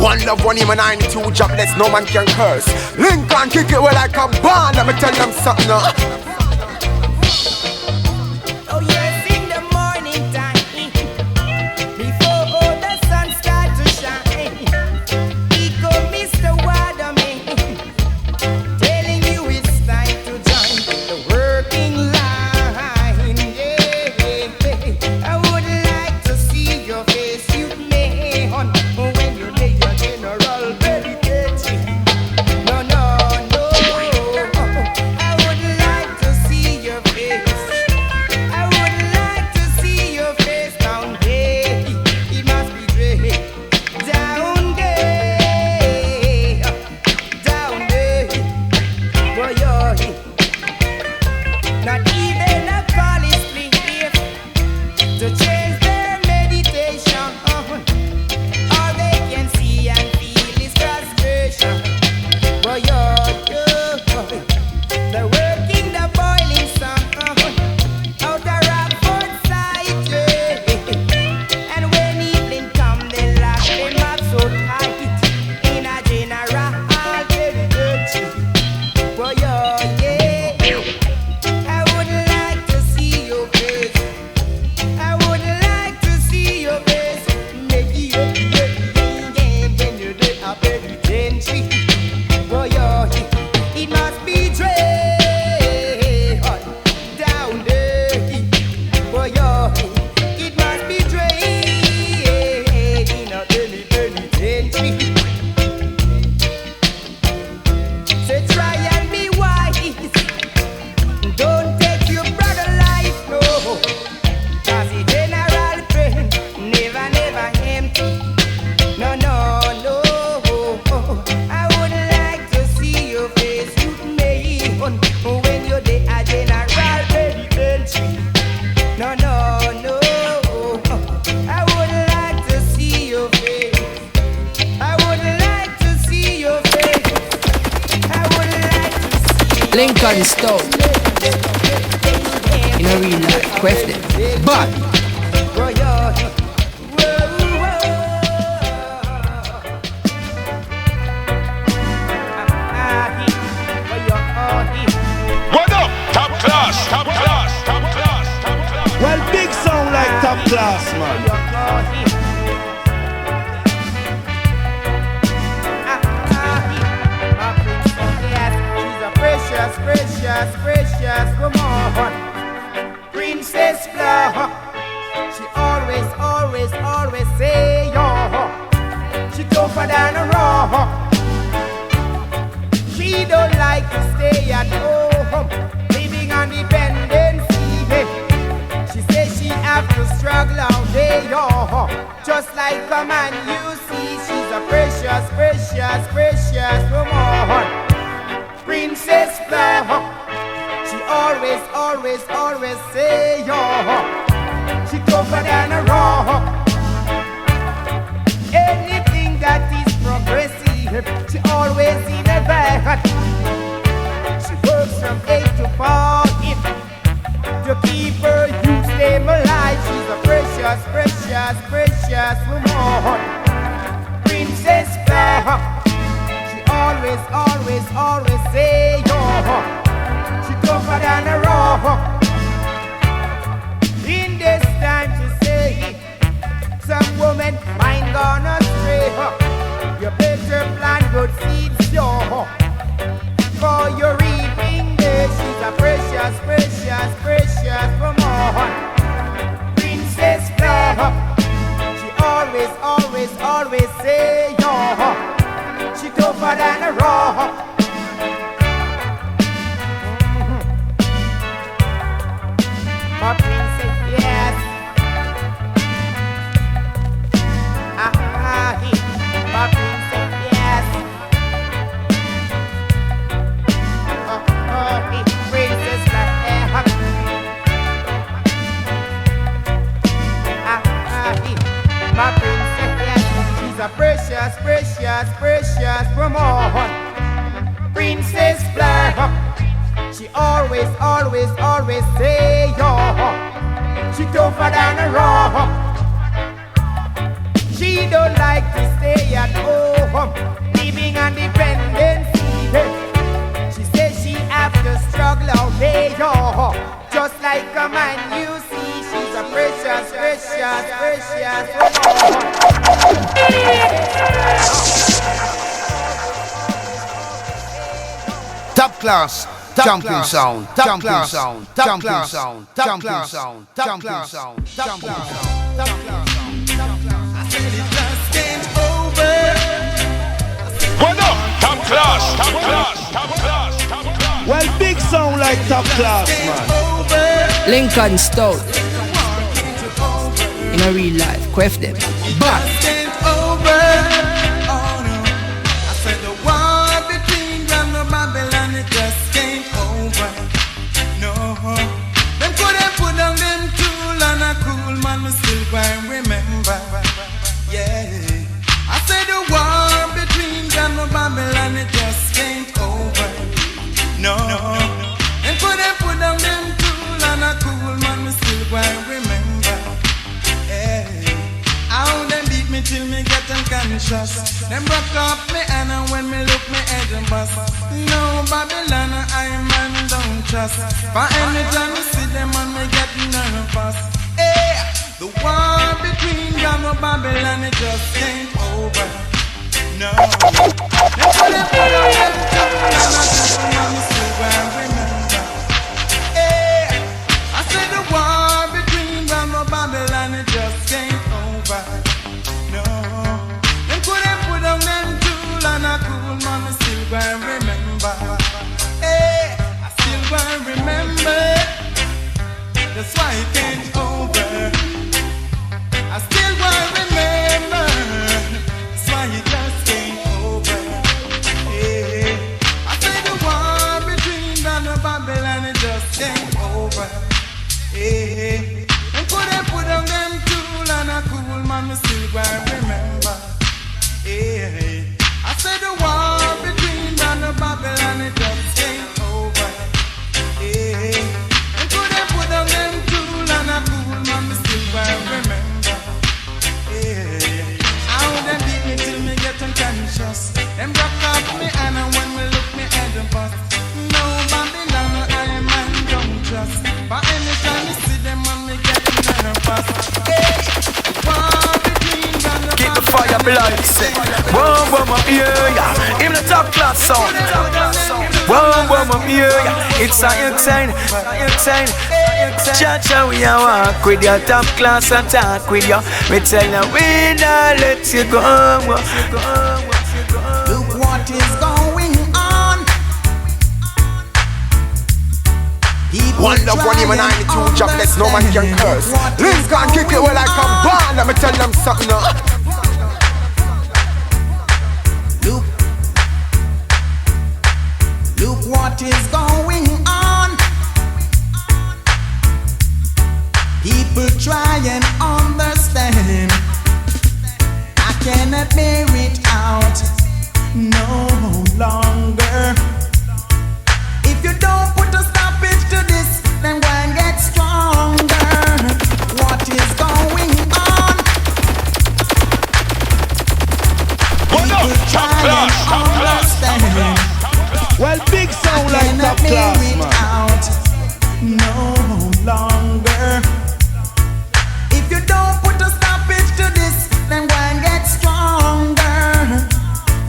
One love, one aim, and 92 jobless, no man can curse. Lincoln kick it well like a band, let me tell them something now. Oh yes, in the morning time, before all the sun start to shine, he come Mr. Waterman, telling you it's time to join the working line. Yeah, I would like to see your face, you man, when you lay your general penitentiary. No, I would like to Lincoln Stout. In a real life, question. But What up? Top class, top class, top class, top class. Well, big sound like top class, man. Precious, precious, precious woman, Princess Flower. She always, always, always say, yo, she tougher than a rock. She don't like to stay at home, living on dependency. She says she have to struggle all day, yo, just like a man you see. She's a precious, precious, precious woman, Princess Flower. She always, always, always say, yo, she tougher than a rock. Anything that is progressive, she always in a bag. She works from 8 to 4 to keep her youth them alive. She's a precious, precious, precious woman, Princess Flower. Always, always, always say, yo, she tougher than a rock. In this time to say, some woman mind gonna stray. You better plant good seeds, yo, for your reaping day. She's a precious, precious, precious woman, Princess Flower. She always, always, always say, yo, she tougher than a rock. My princess, yes. My princess, yes. Princess like my princess, yes. She's a precious, precious, precious woman, Princess Flower. She always, always, always say, yo, she tougher than a rock. She don't like to stay at home, living on dependency. She says she have to struggle all day, yo, just like a man you see. She's a precious, precious, precious woman. Top class, champion sound, top class sound, top class sound, top class sound, top class sound, top class sound, top class sound. I said it just ain't over. What up? Top class, top class, top class, top class. Well, big sound like top class, man. Lincoln Stout. In a real life, quest them. But Ain't over. Oh no. I said the war between Ghana and Babylon, it just ain't over. No. Them couldn't put down them tool and a cool man, me still quite remember. Yeah. I said the war between Ghana and Babylon, it just ain't over. No. Them couldn't put down them tool and a cool man, me still quite remember. Yeah. How them beat me till me get unconscious. Them broke up me and when me look me head and bust. No Babylon I man don't trust. For any time me see them and me get nervous. Hey, the war between Ghana and Babylon it just ain't over. No. Them couldn't put on them two and I still remember. Hey, I said the war between Ghana and Babylon it just ain't over. No, them couldn't put on them tool and a cool man, I still gonna remember. Hey, I still gonna remember. That's why it ain't over. I still gonna remember. That's why it just ain't over. Hey, I say the war between Ghana and Babylon it just ain't over. Hey, them couldn't put on them tool and a cool man, me still gonna remember. Hey, I said the war between Ghana and Like say, whoa, whoa, my ear, yeah. In the top class sound. Whoa, whoa, my ear, yeah. It's a insane. Cha-cha, we a walk with your top class and talk with you. We tell you, we not let you go. Look what is going on. One love, one aim, and 92 jobless, no man can curse. Lincoln kick it well like a ball. Let me tell them something now. Look what is going on. People try and understand. I cannot bear it out no longer. If you don't put a stoppage to this, then go and get stronger. What is going on? People try and understand. Well, big sound like top bear class, it man. out no longer. If you don't put a stoppage to this, then go and get stronger.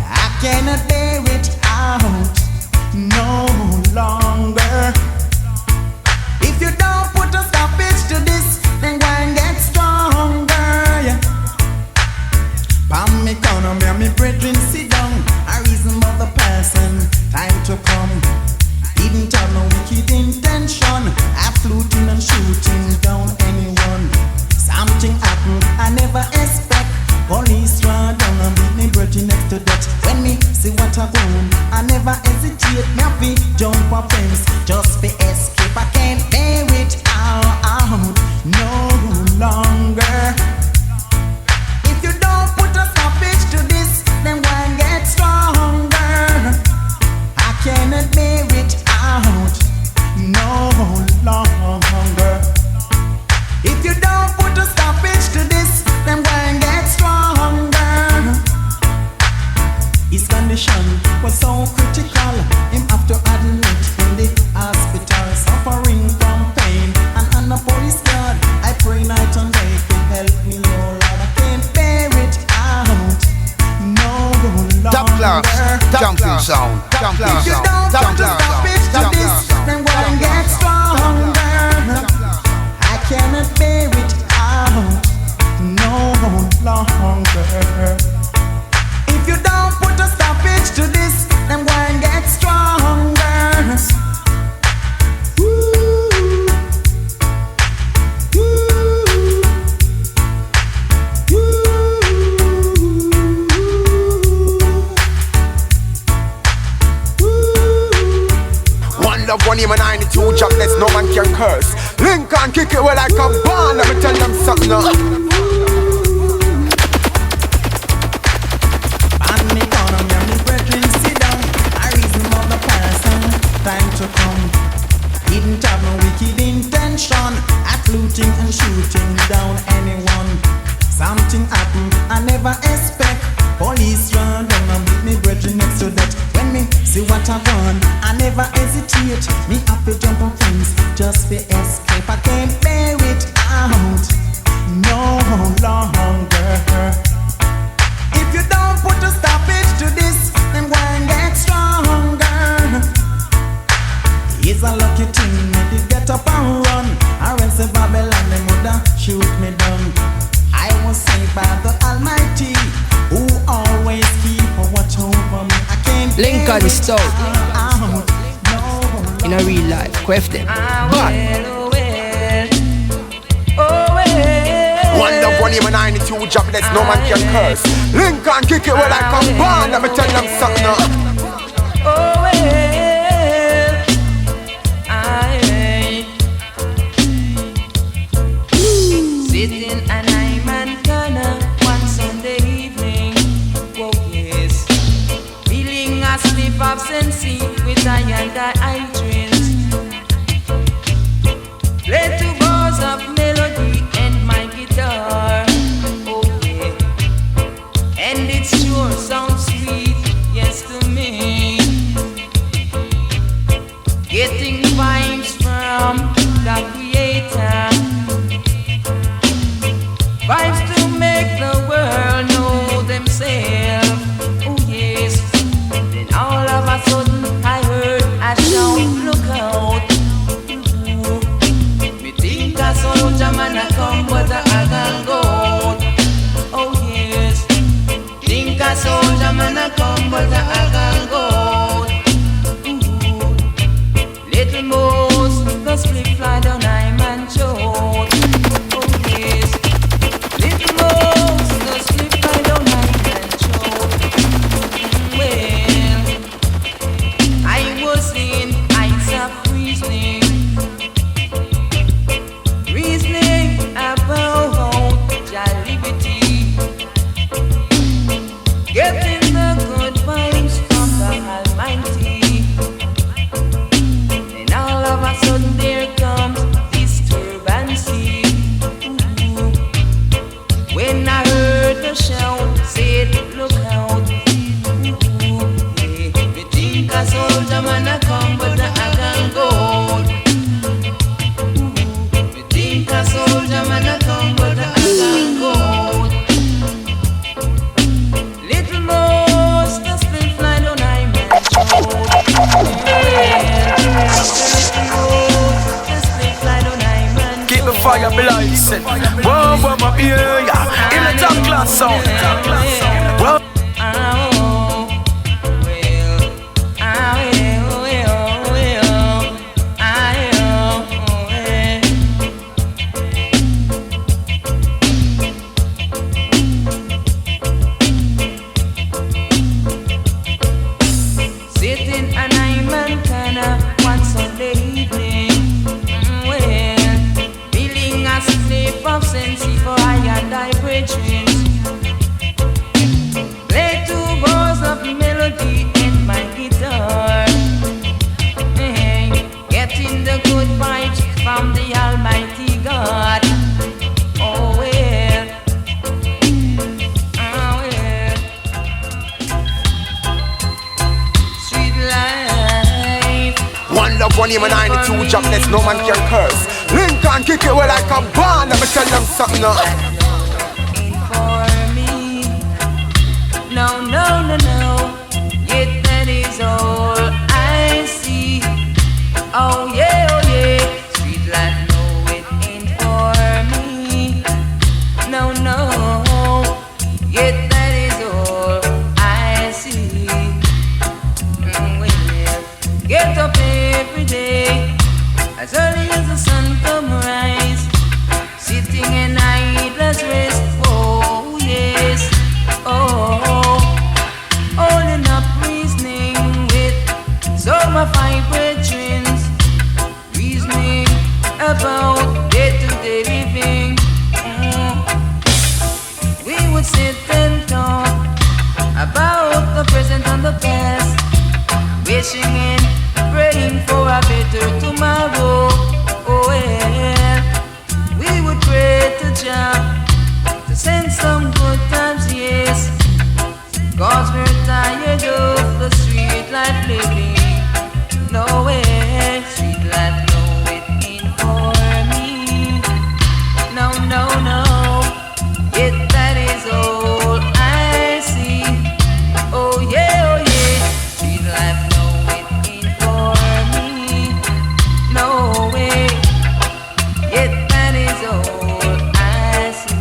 I cannot bear it out no longer. If you don't put a stoppage to this, then go and get stronger. Yeah. Pam me corner, me and me brethren sit down. A reason about the person, time to come. Didn't have no wicked intention. I fluting and shooting down anyone. Something happened, I never expect. Police run down and beat me brethren next to that. When me see what I going, I never hesitate. Me have to jump a fence just for escape. I can't bear it out no longer. If you don't put a stoppage to this, then go and get stronger. I cannot bear it out no longer. If you don't put a stoppage to this, then go and get stronger. His condition was so critical. Him have to admit in the hospital, suffering from pain and on a police guard. I pray night and day to help me, oh Lord. I can't bear it out no longer. Top class, champion sound, champion If you sound, don't put a champion stoppage to sound, this, then go and get stronger. I cannot bear it out no longer. If you don't put a stoppage to this, then go and get stronger. Woo. One love, one aim, and 92 jobless, no man can curse. Lincoln kick it well like a ball. Let me tell them something now. And me corner, me and me brethren sit down. A reason about the person, time to come. Didn't have no wicked intention. I fluting and shooting down anyone. Something happened, I never expect. Police run down and beat me brethren next to that. When me see what I done, I never hesitate. Me have to jump on fence just for escape. I can't bear it out no longer. If you don't put a stoppage to this, then go and get stronger. It's a lucky thing me did get up and run. Or else the Babylon them woulda shoot me down. I was saved by the Almighty, who always keep a watch over me. I can't Lincoln Stout. No. In a real life, quaff them. One love, one aim, and 92 jobless, no man can curse. Lincoln kick it well like a ball. Let me tell them something now. Sitting and I'm and corner one Sunday evening. Whoa, yes. Feeling a slip of sense with I and I twins. Play two bars of melody and my guitar. Oh yeah. And it sure sounds sweet, yes to me. Getting vibes from the Creator. Vibes to make the world know them fire blazing. Whoa, whoa, my ear, yeah. In the top class sound. Whoa. Play two bars of melody in my guitar. Getting the good vibes from the Almighty God. Oh well, oh well. Sweet life. One love, one aim, and 92 jobless, no man can curse. Lincoln kick it well like a band. Let me tell them something now. No, no, no, no. Yet that is all I see. Oh yeah, oh yeah. Street life, no, it ain't for me. No, no. Yet that is all I see. Well, get up every day as early as the sun come rise. Sitting in idleness rest. Oh yes. Oh. Holding up reasoning with some of my brethrens, reasoning about day-to-day living. We would sit and talk about the present and the past, wishing and praying for a better tomorrow. Oh yeah, we would pray to Jah to send some good times, yes. Cause we're tired of the street life living. No way, street life, no, it ain't for me. No, no, no, yet that is all I see. Oh yeah, street life, no, it ain't for me. No way, yet that is all I see.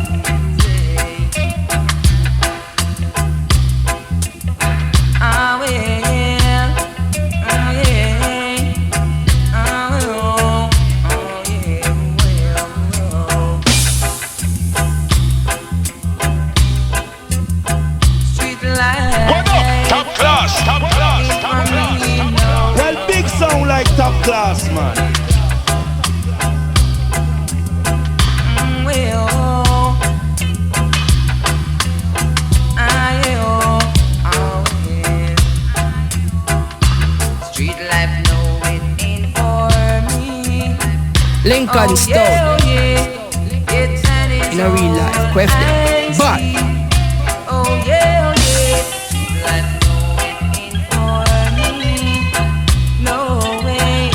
Top class, man. Street life, no, it ain't for me. Lincoln Stone. In a real life, quest them. But oh yeah, street life, no, it ain't for me. No way,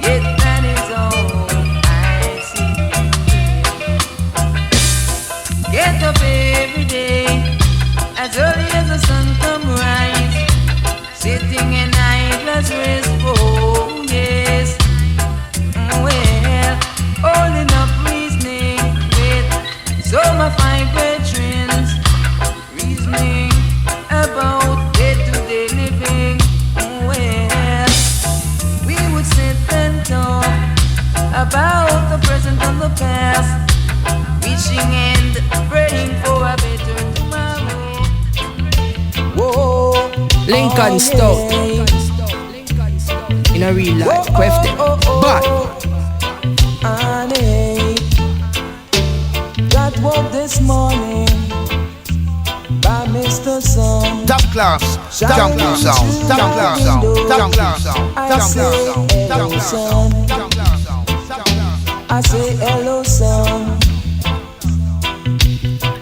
yet that is all I see. Get up every day as early as the sun come rise, sitting in idleness rest. Oh yes, well, holding up reasoning with some of my brethrens, reasoning about day-to-day living. Well, we would sit and talk about the present and the past, wishing and praying for a better tomorrow. whoa, Lincoln Stone. In a real life, quest them. But got woke this morning by Mr. Sun. Top class, top class sound, top class sound, top class sound, top class sound, top class sound. I say hello, son.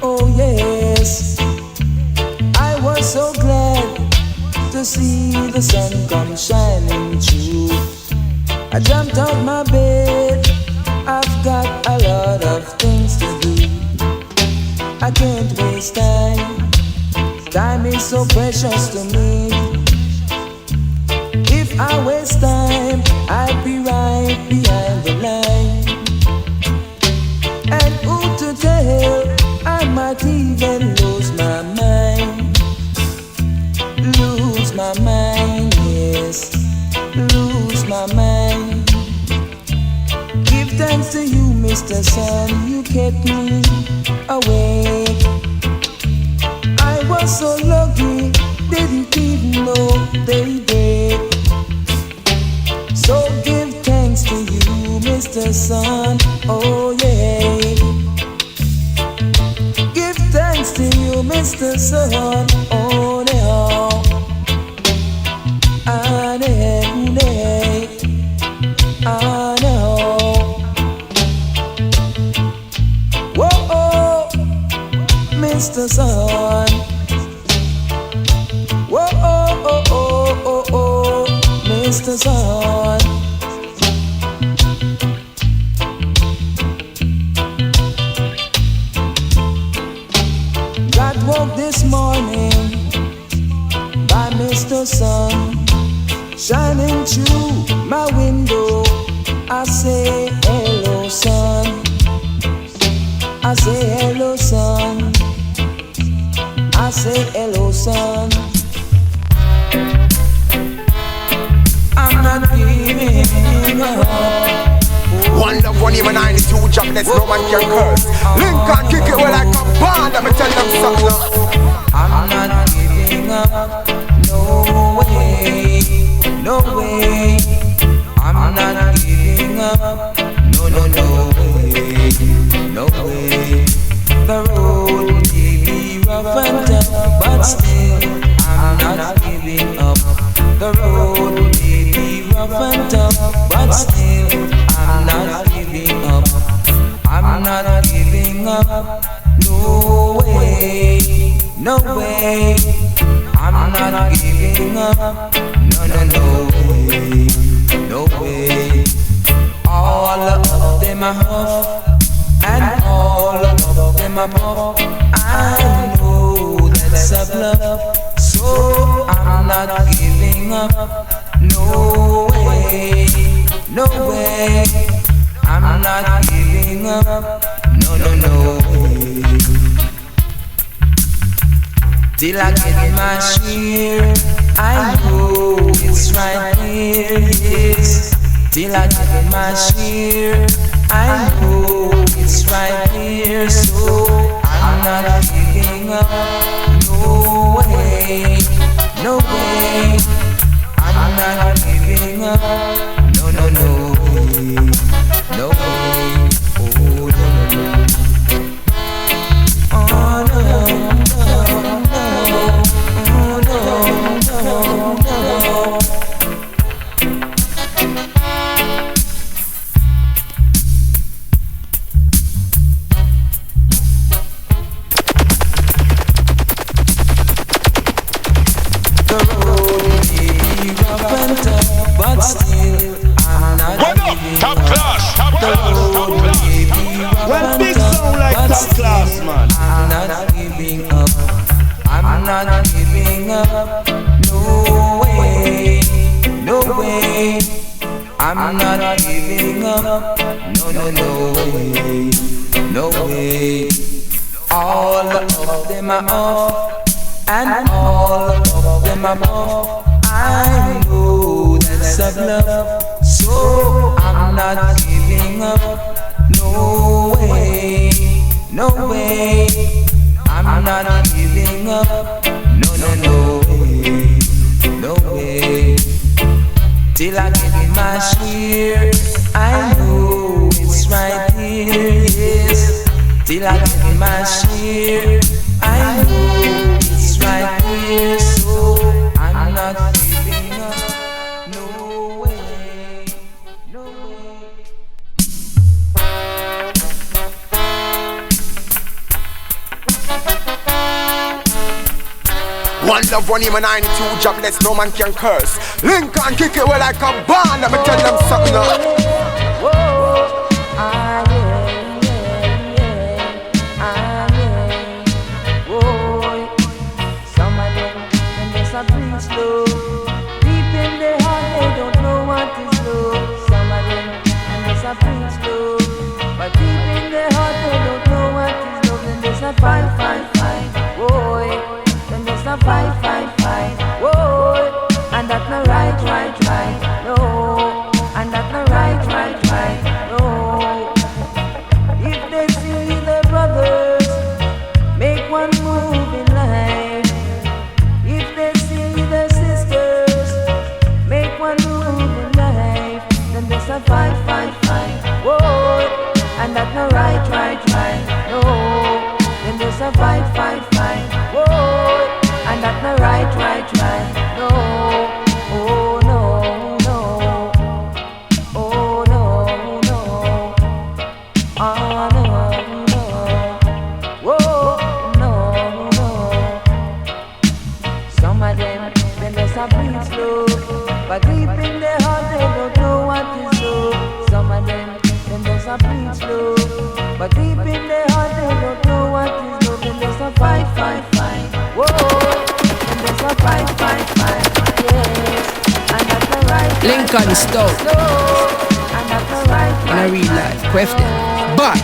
Oh yes, I was so glad to see the sun come shining through. I jumped out my bed, I've got a lot of things to do. I can't waste time, time is so precious to me. If I waste time, I'd be right behind the line. even lose my mind. Lose my mind, yes. Lose my mind. Give thanks to you, Mr. Sun, you kept me awake. I was so lucky, didn't even know they break. So give thanks to you, Mr. Sun, oh yeah. Give thanks to you, Mr. Sun, oh yeah. I know. Whoa, oh, Mr. Sun. Whoa, oh, oh, oh, oh, oh, Mr. Sun. God woke this morning by Mr. Sun shining through my window. I say hello, sun. I say hello, sun. I say hello, sun. I'm not giving up. One love, one aim, and 92 jobless, no man can curse. Lincoln kick it well like a band, let me tell them something. I'm not giving up. No way, no way. I'm not giving up. No, no, no way, no way. The road may be rough and tough, but still I'm not giving up. The road may be rough and tough, but still I'm not giving up. I'm not giving up. No way, no way. I'm not giving up. No, no, no way, no way. All of them are huff, and all of them are puff. I know that's a bluff, so I'm not giving up. No way, no way. I'm not giving up. No, no, no way. Till I get my share, I know it's right here, yes. Till I get my share, I know it's right here. So I'm not giving up. No way, no way. I'm not giving up. No, no, no way, no way. Oh, no, no, no. Oh, no. But still, I'm not giving top up. class, top class, top class. Well, big sound like top class, man. I'm not giving up. I'm not giving up. No way, no way. I'm not giving up. No, no, no way, no way. All of them are off, and all of them are off. I know that's a bluff, so I'm not giving up. No way, no way. I'm not giving up. No, no, no way, no way. Till I get my share, I know it's right here, yes. Till I get my share, I know it's right here. So I'm not giving up. No way, no way. One love, one aim, and 92 jobless, no man can curse. Lincoln kick it well like a band, let me tell them something now. Some of them, when they start preach slow, deep in their heart they don't know what is love. Some of them, when they start preach slow, but deep in their heart they don't know what is love. Then they start fight, fight, fight. right, no. And that's not right, no. If they see their brothers make one move in life, if they see their sisters make one move in life, then there's a fight, whoa. And that's not right, no. Then there's a fight, whoa. And that's not right, no. Oh no, no. Oh no, no. Oh no, no. Whoa, no, no. Some of them just a breathe slow, but deep in their heart they don't know what is love. Some of them just a breathe slow, but deep in their heart they don't know what is love. Then there's a fight, whoa. Then there's a fight, yes. And that's the right. Lincoln Stout. And that's the right. In a real life, question. But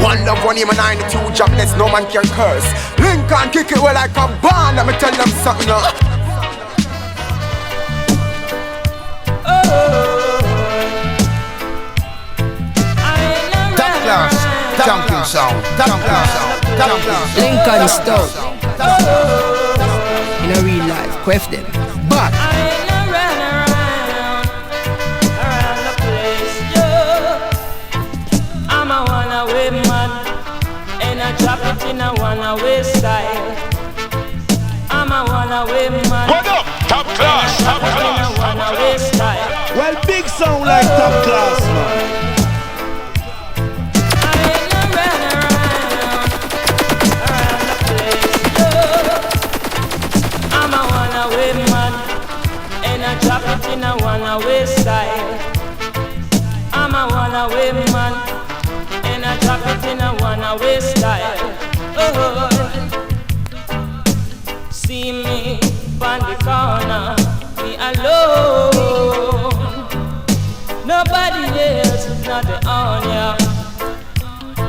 One love, one aim, and 92 jobless, no man can curse. Lincoln kick it well like a band, let me tell them something now. Top class, champion sound. Top class, champion. Lincoln Stout. In a real life, question. But in a one-away style. I'm a one-away man. What up? Top class, top In a class. one-away style. Well, big sound like top class, man. I ain't no run around the place. I'm a one-away man, and I drop it in a one-away style. I'm a one-away man, and I drop it in a one-away style. Oh, see me on the corner, me alone. Nobody else is not the owner.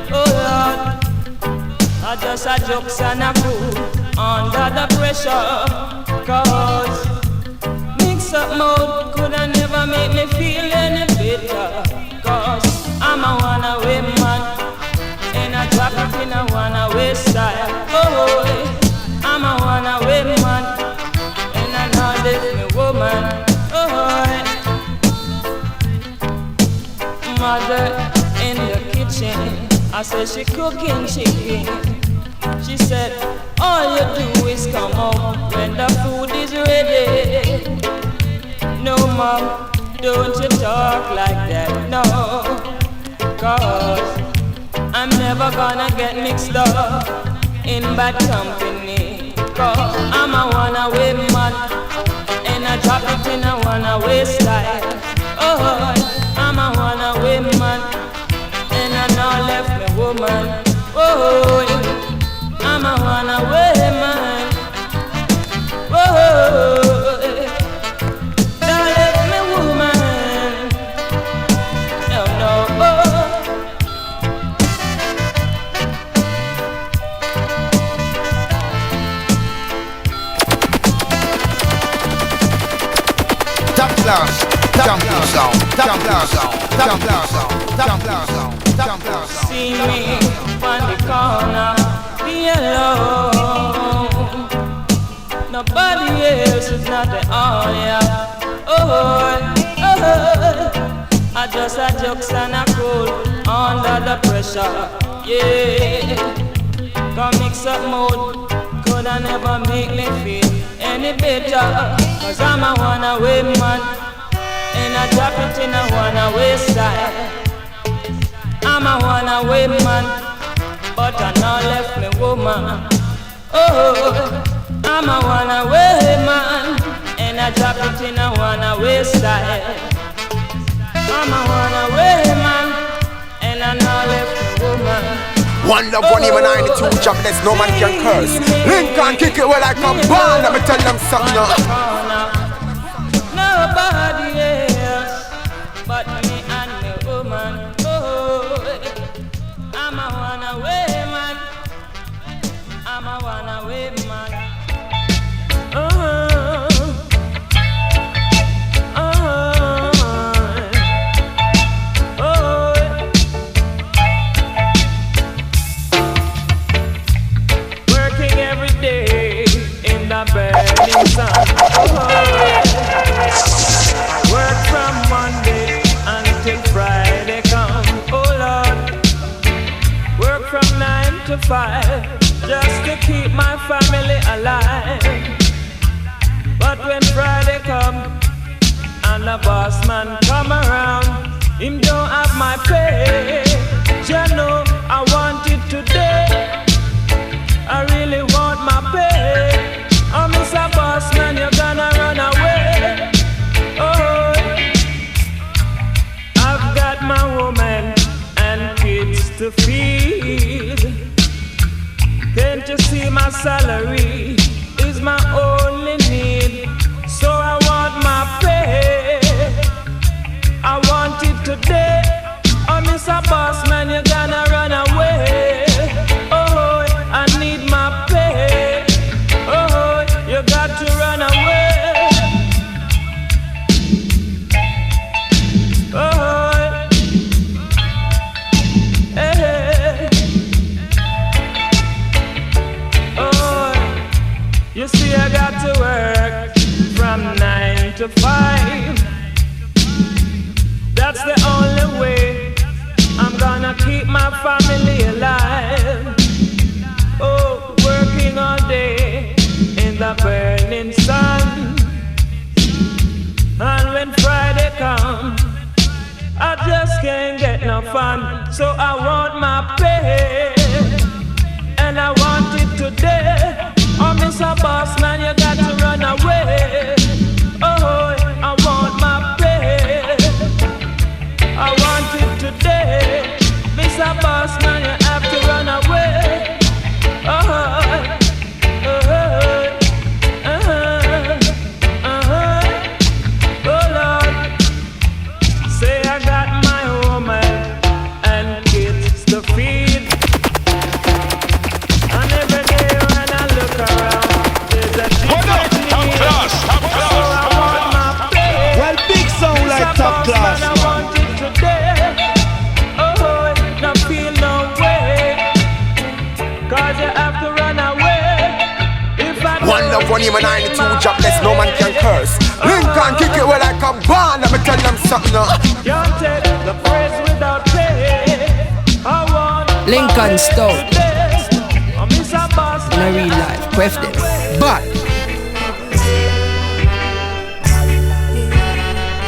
Oh Lord, I just a jokes and a fool under the pressure. Cause mix up mode coulda never make me feel any better. Cause I'm a one-away man, and I drop it in a one-away style. Oh, I'm a one-away man, and I know this me woman. Oh, mother in the kitchen, I said she cooking chicken. She said, all you do is come home when the food is ready. No, mom, don't you talk like that, no. Cause I'm never gonna get mixed up in bad company. Cause I'm a one-away man, and I drop it in a one-away style. Oh, I'm a one-away man, and I now left me woman. Oh, I'm a one-away man. Oh, now left me woman. No, no, Top class, champion sound. Top class, top class, top class, top class. see me on the corner, be alone. Nobody else is not the owner. Oh, I just a jokes and a cool under the pressure. Yeah, come mix up mode, coulda never make me feel any better. Cause I'm a one-away man, and I drop it in a one-away style. I'm a one-away man, but I now left me woman. Oh, I'm a one-away man, and I drop it in a one-away style. I'm a one-away man, and I now left me woman. One love, one aim, and 92 jobless, no man can curse. Lincoln kick it well like a band, let me tell them something now. Nobody else but me and me woman. Oh, I'm a one-away man. to 5 just to keep my family alive. But when Friday come and the boss man come around, him don't have my pay. You know I want it today. I really want my pay. Oh, Mr. Boss man, you're gonna run away. Oh, I've got my woman and kids to feed. Can't you see my salary is my only need? So I want my pay. I want it today. Oh, Mr. Boss man, you're gonna run away. Oh, I need my pay. Oh, you got to run away. Oh, hey. Oh, you see I got to work from 9 to 5. That's the only way I'm gonna keep my family alive. Oh, working all day in the burning sun. And when Friday comes, I just can't get no fun. So I want my pay, and I want it today. Oh, Mr. Boss man, you got to run away. Oh, I want my pay. I want it today. Mr. Boss man, you have to run away. Oh, oh Lord, say I got my woman and kids to feed. And every day when I look around, there's a different need. So I want my pay. Well, big sound like top class. I want it today. Oh, no feel no way. Cause you have to run away. If I One love, one human, 92 jobless, no man can curse. Lincoln kick it well like a ball, let me tell them something now. Can't take the praise without pay. I want Lincoln Stone. Mr. Boss In a real life, quiff this. But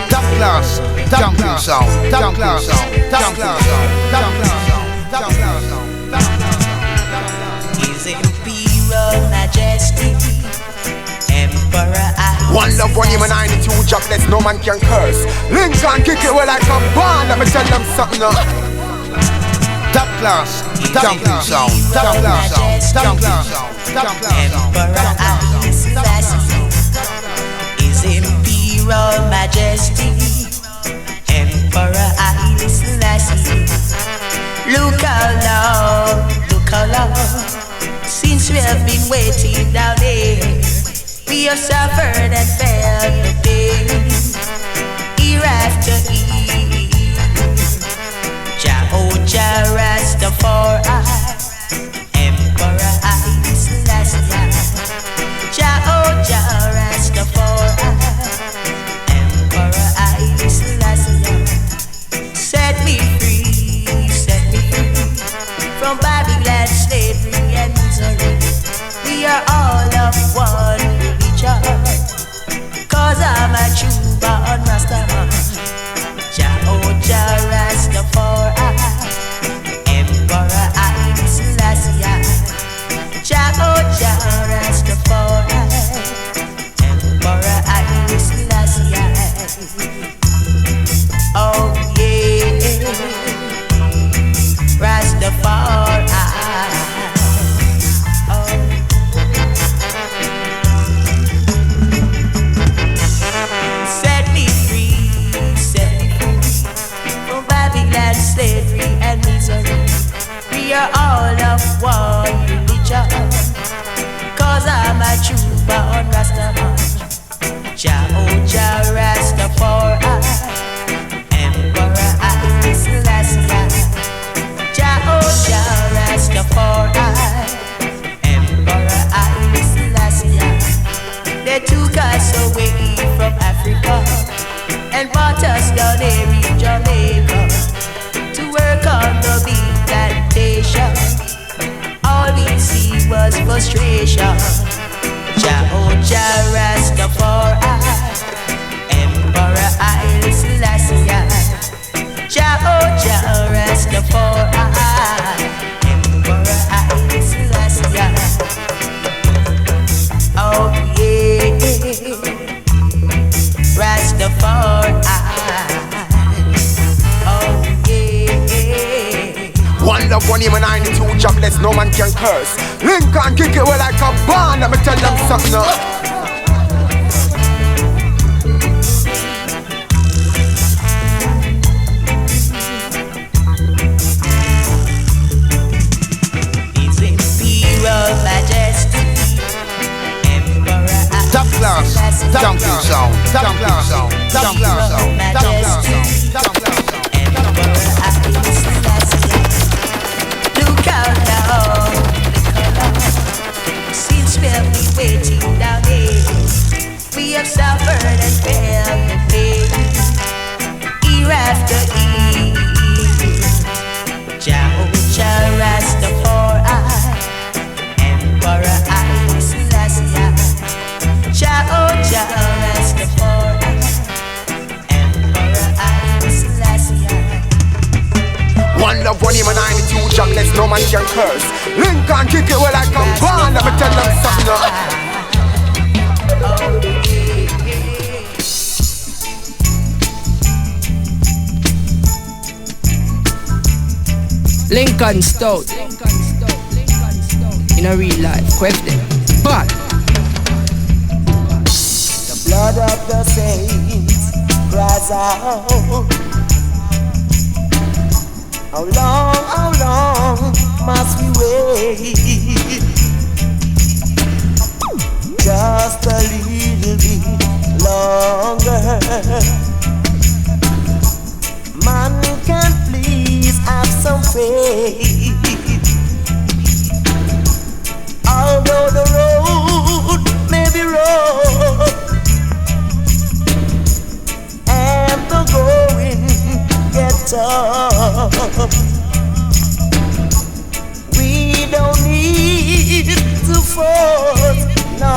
top class, jumping sound, top class, top class, top class, top class. His Imperial Majesty, Emperor I. One love, one human, 92 jobless, no man can curse. Lincoln kick it well like a ball, let me tell them something now. Top class, jumping sound, top class, top class, top class. Emperor I. Selassie, His Imperial Majesty, Emperor I. Selassie. Look how long, since we have been waiting down here. We have suffered and felt the pain, year after year. Jah Rastafari, Emperor I. Selassie. Jah Rastafari, Emperor I. Selassie. Set me free from Babylon, slavery and misery. We are all of one religion, cause I'm a true born Rastaman. Jah Rastafari, Emperor I. love, one aim and 92 jobless, no man can curse. Lincoln kick it well like a band, let me tell them something now. Top class, junkie sound, top class sound, top class sound, top class sound, top class sound. Look out now, since we've been waiting down here, we have suffered and failed the pain, year after year. Jah Rastafari, Emperor Haile Selassie. Jah Rastafari, Emperor Haile Selassie. One love, one aim and 92 jobless, no man can curse. Lincoln kick it well like a band, let me tell them something now. Lincoln Stout. In a real life, question. But the blood of the saints cries out. How long must we wait? Just a little bit longer. Man can please have some faith. Although the road may be rough and the going get tough, we don't need to force, no,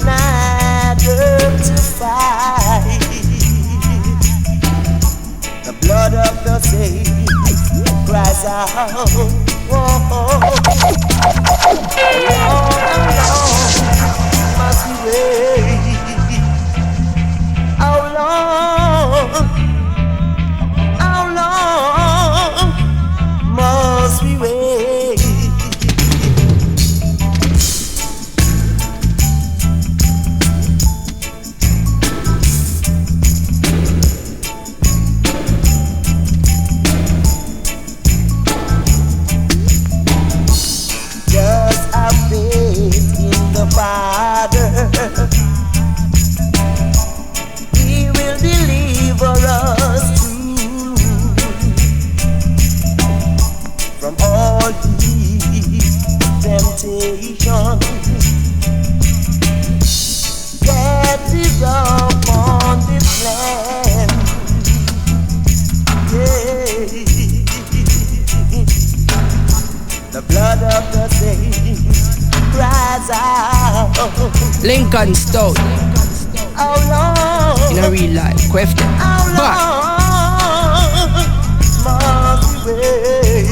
neither to fight. The blood of the saints cries out. Whoa, must we wait? How long must we wait? Just have faith in the Father. He will deliver us too from all temptation. Get it up on this land. Yeah. The blood of the saints cries out. Lincoln Stout. How long? In a real life, question. But must we wait?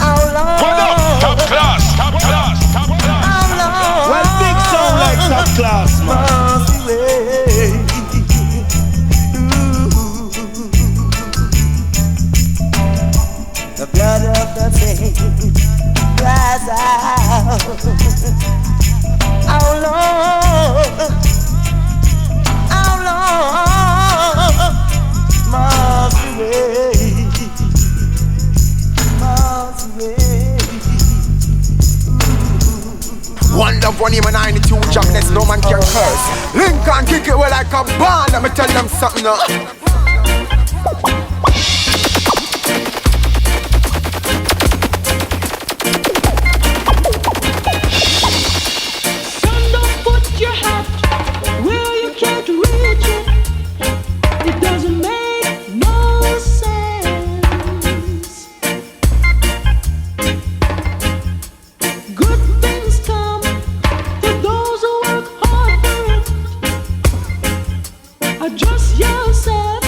How long? Top class, top class, top class. How long? Well, big sound like top class, man. Must we wait? The blood of the saints cries out. How long must we wait? Must we wait? One love, one aim and 92 jobless, no man can curse. Lincoln kick it well like a band, let me tell them something now. Adjust yourself.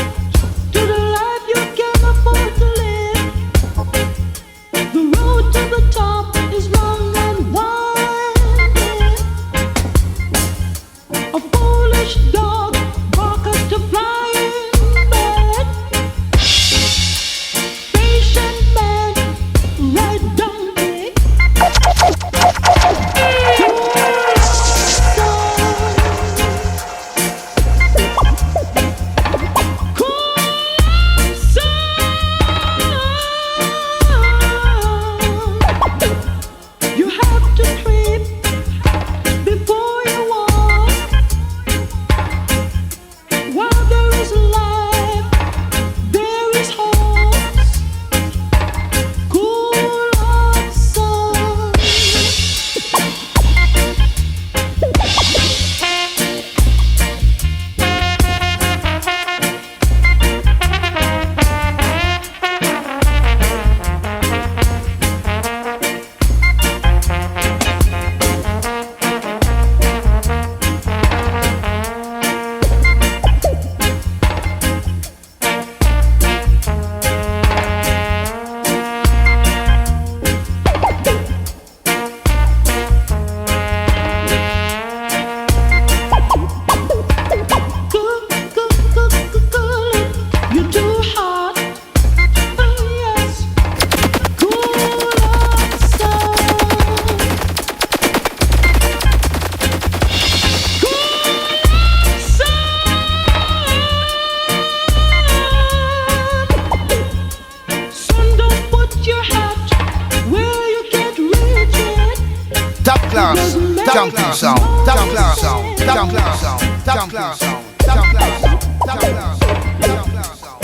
junkie sound, top class sound, top class sound, top class sound, top class sound, top class sound.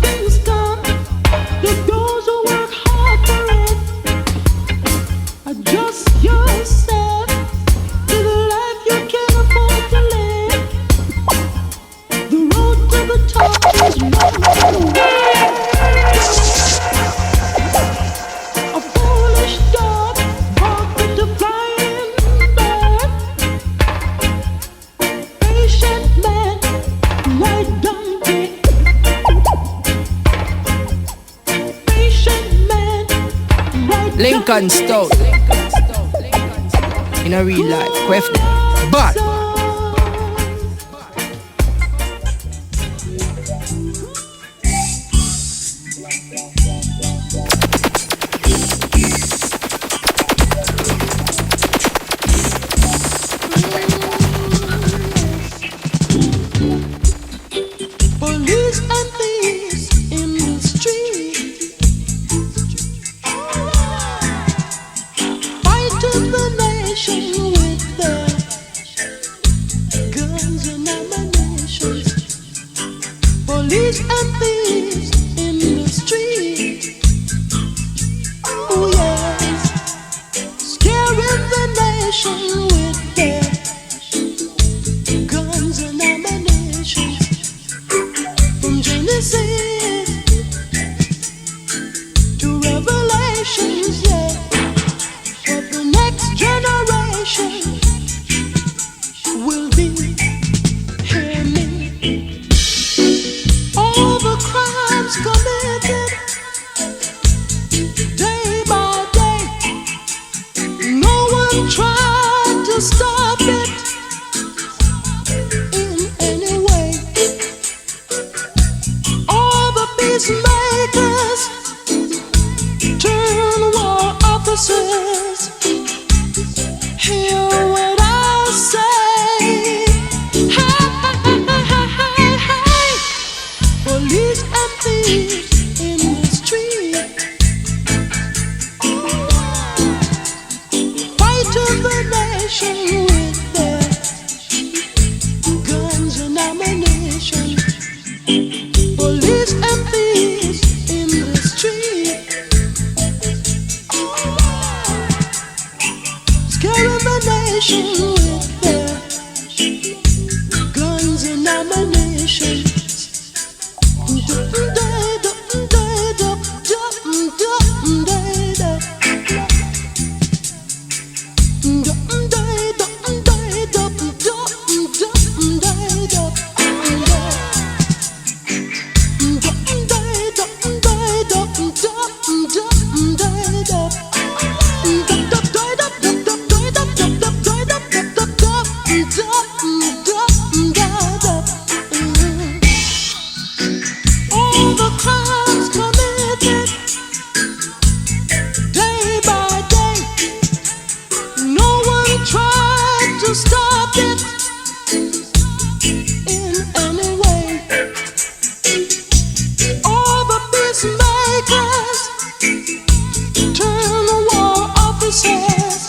Things come to those who work hard for it. Adjust yourself to the life you can afford to live. The road to the top is long and wide. A foolish dog barked at the flying bird. Patient man, right donkey. Patient man, right Lincoln Stout. In a real life, Quefne. But police and thieves in the street, fighting the nation with their guns and ammunition. Police and thieves in the street, oh yes, scaring the nation with their guns and ammunition. From Genesis to Revelations, yeah, but the next generation will be hearing all the crimes committed day by day. No one tried to stop it in any way. All the peacemakers turn war officers. Hear what I say. Hey, hey, hey, hey, hey. Police and thieves in the street, fighting the nation with their guns and ammunition. Police and thieves in the street, scaring the nation with their guns and ammunition. All the crimes committed day by day, no one tried to stop it in any way. All the peacemakers turn war officers.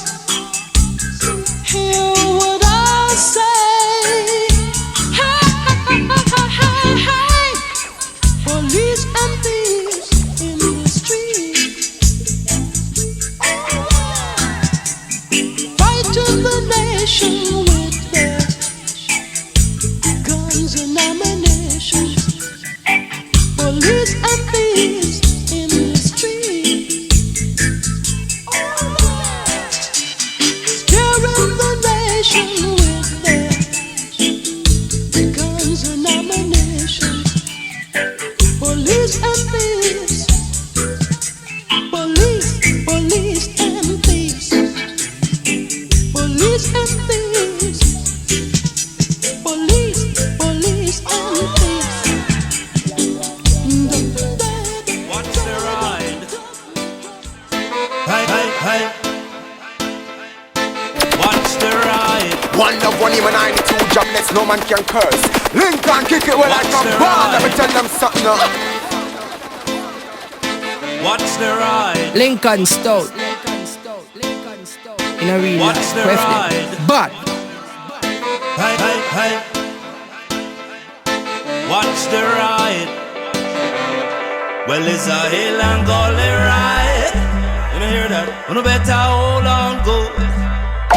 Hear what I say. Hey, hey, hey, hey, hey. Police and thieves in the street, fighting the nation with their guns and ammunition. Police and thieves in the street, scaring the nation with their guns and ammunition. Police and thieves, police, police and thieves, police and thieves, police, police and thieves. Watch the ride. Hey, hey, hey. Watch the ride. One love, one aim, and 92 jobless, no man can curse. Lincoln kick it well like a ball. Let me tell them something now. Watch the ride. Lincoln Stout. in a real Watch life. the Quest ride. it. But Hey, hey, hey. Watch the ride. Well, it's a hill and gully ride. You know hear that? You better hold on, go.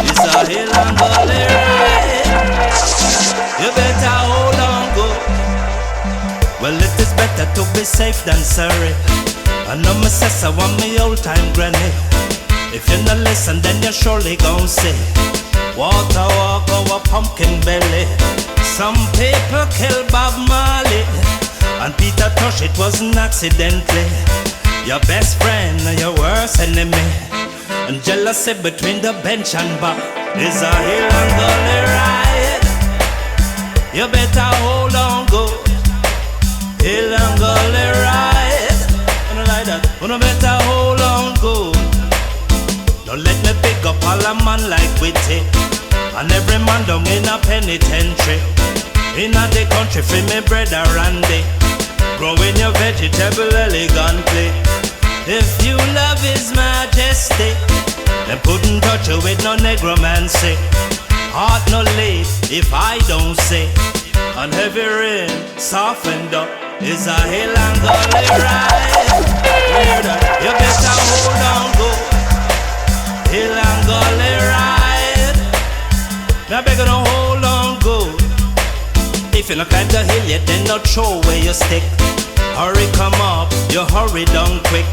It's a hill and gully ride. You better hold on, go. Well, it is better to be safe than sorry. I know my sister want me old time granny. If you not listen, then you surely gon' see. Water walk over pumpkin belly. Some people kill Bob Marley, and Peter Tosh, it wasn't accidentally. Your best friend and your worst enemy, and jealousy between the bench and bar is a hill and gully ride. You better hold on, go. Hill and gully ride. You know like that. You better hold on, go. Don't let me pick up all a man like Witty, and every man down in a penitentiary. In a the country for me brother Randy, growing your vegetable elegantly. If you love His Majesty, then couldn't touch you with no negromancy. Heart no late if I don't say, and heavy rain softened up is a hill and gully ride. Hear that? You better hold on, go. Hill and gully ride. Now beg you to hold on, go. If you not climb the hill yet, then not throw away your stick. Hurry come up, you hurry down quick.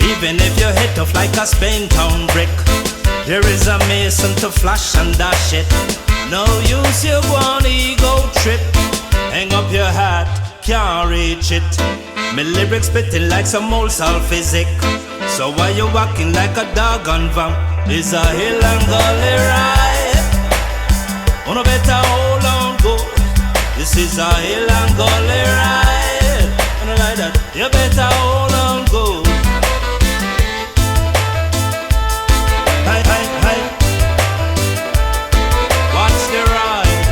Even if you hit off like a Spain town brick, there is a mason to flash and dash it. No use you one ego trip. Hang up your hat, can't reach it. My lyrics spitting like some old sulfisic. So why you walking like a dog on vamp? It's a hill and gully ride. You better hold on, go. This is a hill and gully ride. You know like that. You better hold on, go. Hey, hey, hey. Watch the ride.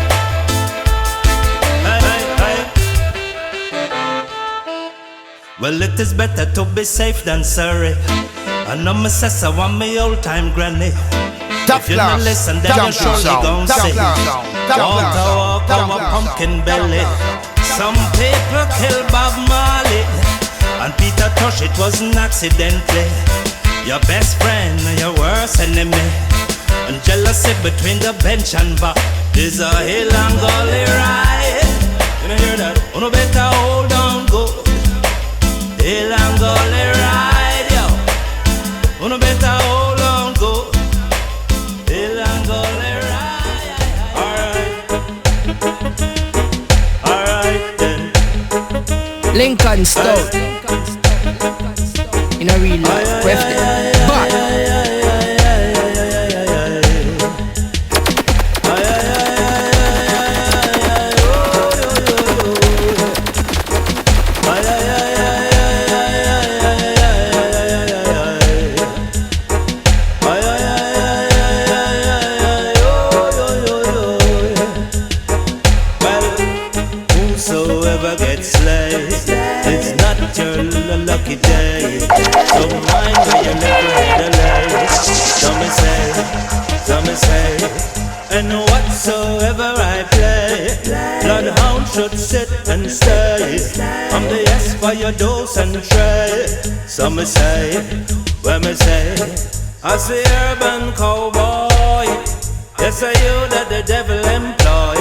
Hey, hey, hey. Well, it is better to be safe than sorry. I know my sister want me old time granny. Top if you not listen, then you surely gon' say. Walk over pumpkin belly. Some people kill Bob Marley, and Peter Tosh, it wasn't accidentally. Your best friend and your worst enemy, and jealousy between the bench and bar is a hill and gully ride. You know hear that? You better hold on, go. Hill and gully ride, yo. You better hold on, go. Hill and gully ride. Alright then. Lincoln Stout in a real life. Quest it. But lucky day. So mind where you never had a lay. Some may say, and whatsoever I play, bloodhound should sit and stay. I'm the yes for your dose and tray. Some may say, when me say, I see urban cowboy. Yes, are you that the devil employ?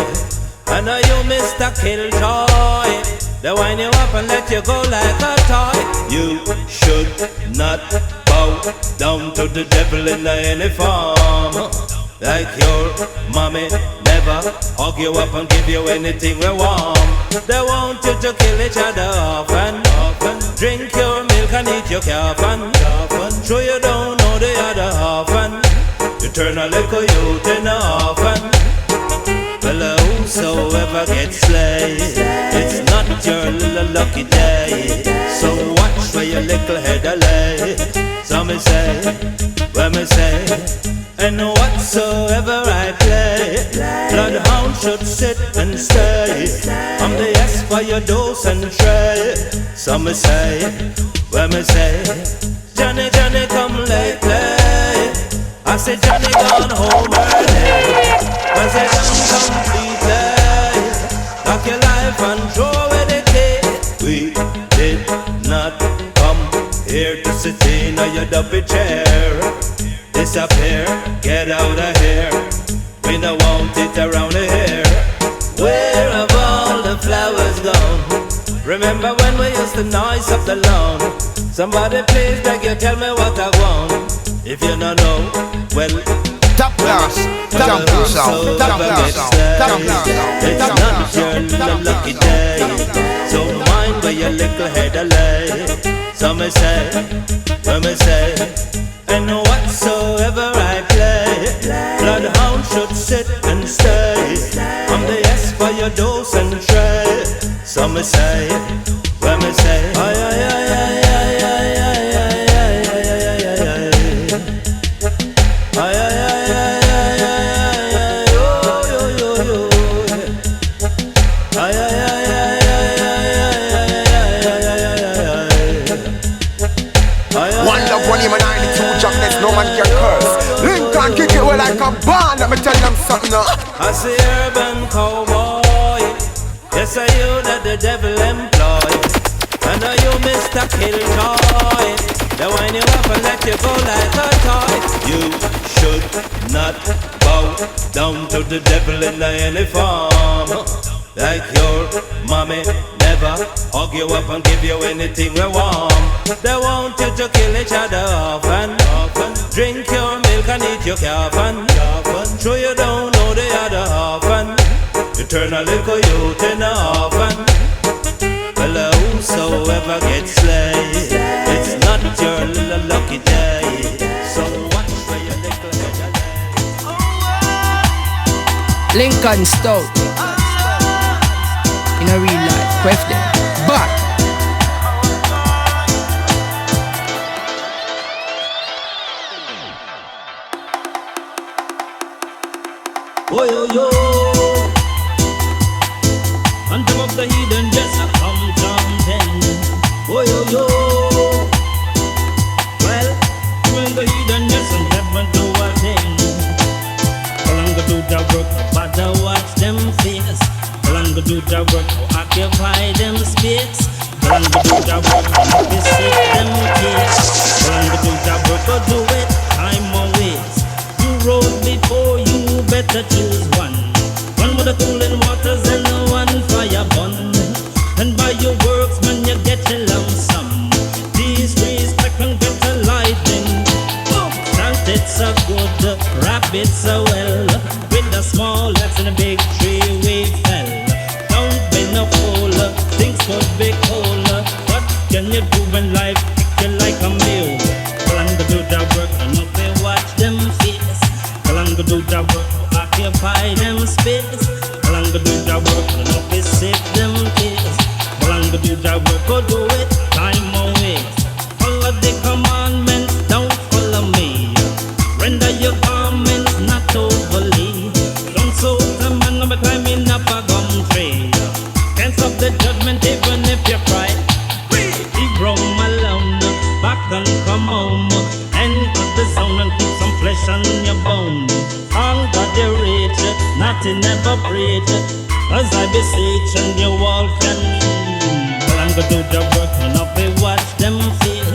And are you Mr. Killjoy? They wind you up and let you go like a toy. You should not bow down to the devil in any form. Like your mommy never hug you up and give you anything we want. They want you to kill each other often. Drink your milk and eat your calf and sure you don't know the other half. And you turn a little youth in a orphan. Well, whosoever gets slayed, it's not your little lucky day. So watch where your little head lay. Some may say, when me say, and whatsoever I play, bloodhound should sit and stay. I'm the yes for your dose and tray. Some may say, when me say, Johnny, Johnny, come lately. I said Johnny gone home early, 'cause they done completely lock your life and throw away the key. We did not come here to sit in your dopey chair. Disappear, get out of here. We don't want it around here. Where have all the flowers gone? Remember when we used to noise up the lawn? Somebody please beg you, tell me what I want. If you don't know, well, top class, jungle sound, top class, top class. It's not your lucky day, so mind where your little head lay. So me say, and whatsoever I play, bloodhound should sit and stay. I'm the S for your dose and tray. So me say, when me say, ay ay ay ay ay ay ay ay ay ay ay ay. Ay ay ay ay ay ay ay yo yo yo yo. Ay ay ay ay ay ay ay ay ay. One love, one aim, and 92 jobless, no man can curse. Lincoln kick it well like a band. Let me tell them something now. I see urban cowboy. Yes, I you that the devil employ. And are you Mr. Killjoy? They wind you up and let you go like a toy. You should not bow down to the devil in any form. Like your mommy never hug you up and give you anything we warm. They want you to kill each other often. Drink your milk and eat your coffin. Sure you don't know the other often. You turn a little youth in a orphan. Well, whosoever gets slayed, it's not your little lucky day. So watch where your little head lay. Lincoln Stout. In a real life, quest them. But oh yo yo, on top of the heathen just come down then. Oh yo yo, well, when the heathen just never do a thing. Longer do the work, but I watch them face. Longer do the work, occupy them space. Longer do the work, visit them case. Longer do the work, do it, time or waste. You rode before you, better choose one. One with the cooling waters and one fire bun. And by your works, man, you get a lump sum. These trees can get a lightning. Salt, it's a good, rabbits a well. With the small axe and a big tree we fell. Don't be no fool, things could be cool. What can you do when life kick you like a mule? Longer do the work and if they watch them face. Longer do the work, occupy them space. Longer do the work and if they save them case. Longer do the work, go do it, time or waste. Follow the commandments, don't follow me. Render your garments not overly. Don't sold the man of a climbing up a gum tree. Can't stop the judgment even if you cry. Leave Rome alone, back and come home. And cut the zone and keep some flesh on your bone. Hunger the rich, nothing ever breach. As I beseech and you all can. Longer do the work, not be watch them feel.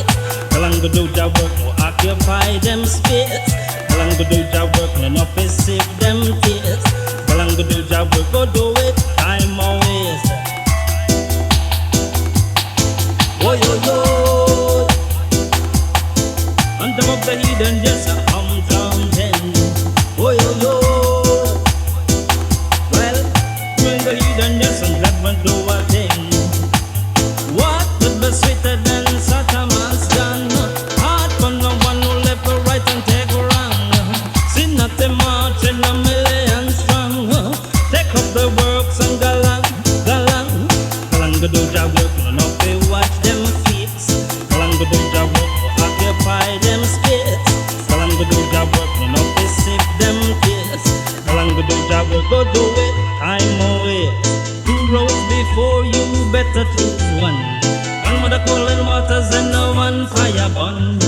Longer do the work, occupy them space. Longer do the work, not be save them tears. Longer do the work, go do it, time or waste. Oh yo yo, on top of the heathen just come down then. Oh yo yo, well, when the heathen just never do a thing. What could be sweeter than such a man's done? Heart for no one who left or right and take wrong. See nothing much in a million strong. Take up the works and galang, galang. Longer do the work, no pay watch them feet. Longer do the work, occupy them space. Longer do the work, no pay save them tears. Longer do the work, go do it, time away. Two roads before you, better choose one. One with the cooling waters and no one fire burn.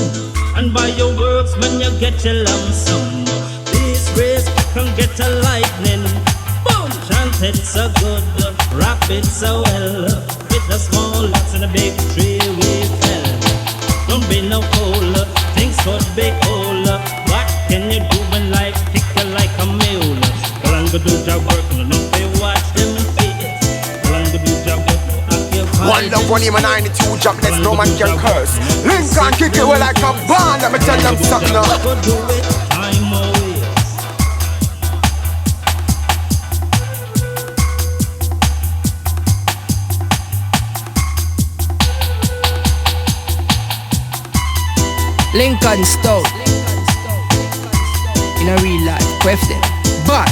And by your works, man, you get your lump sum. This race can get a lightning. Boom! Chant it so good, rap it so well. With the small lots and a big tree we fell. Don't be no fool, things could be cool. What can you do when life kick you like a mule? Well, I'm gonna do job work, and don't they watch them feet. Well, I'm gonna do job work. One love, one aim, and 92 jobless, no man can curse. Lincoln kick it well like a band, let me tell them something now. Time away. Lincoln Stout. In a real life, question. But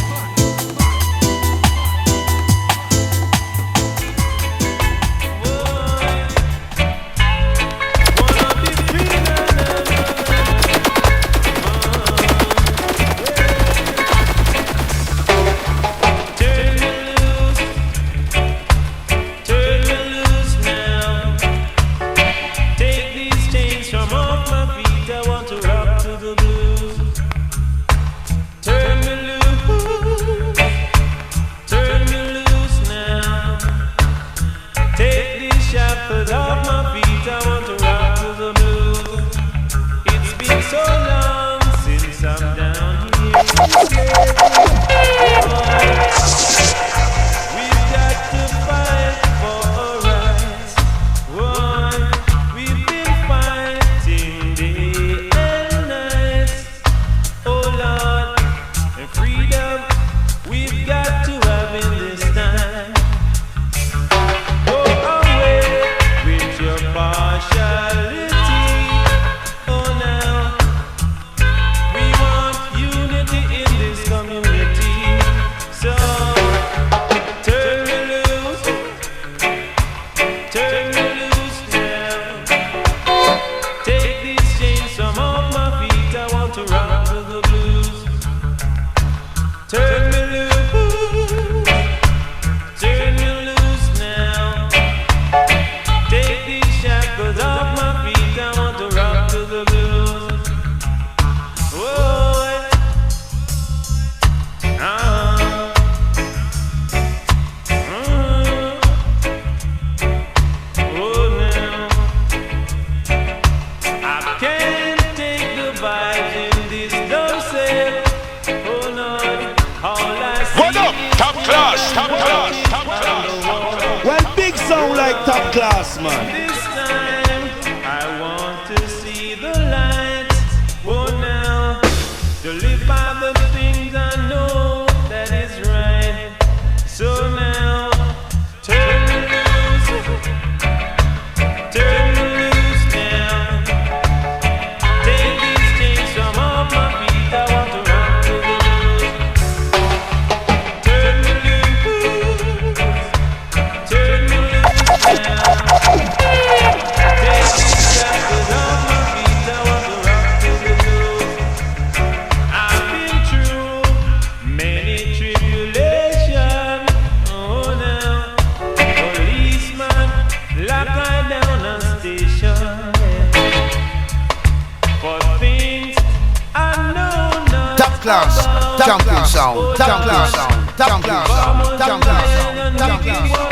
Champion sound, champion sound, champion sound, champion sound, champion sound.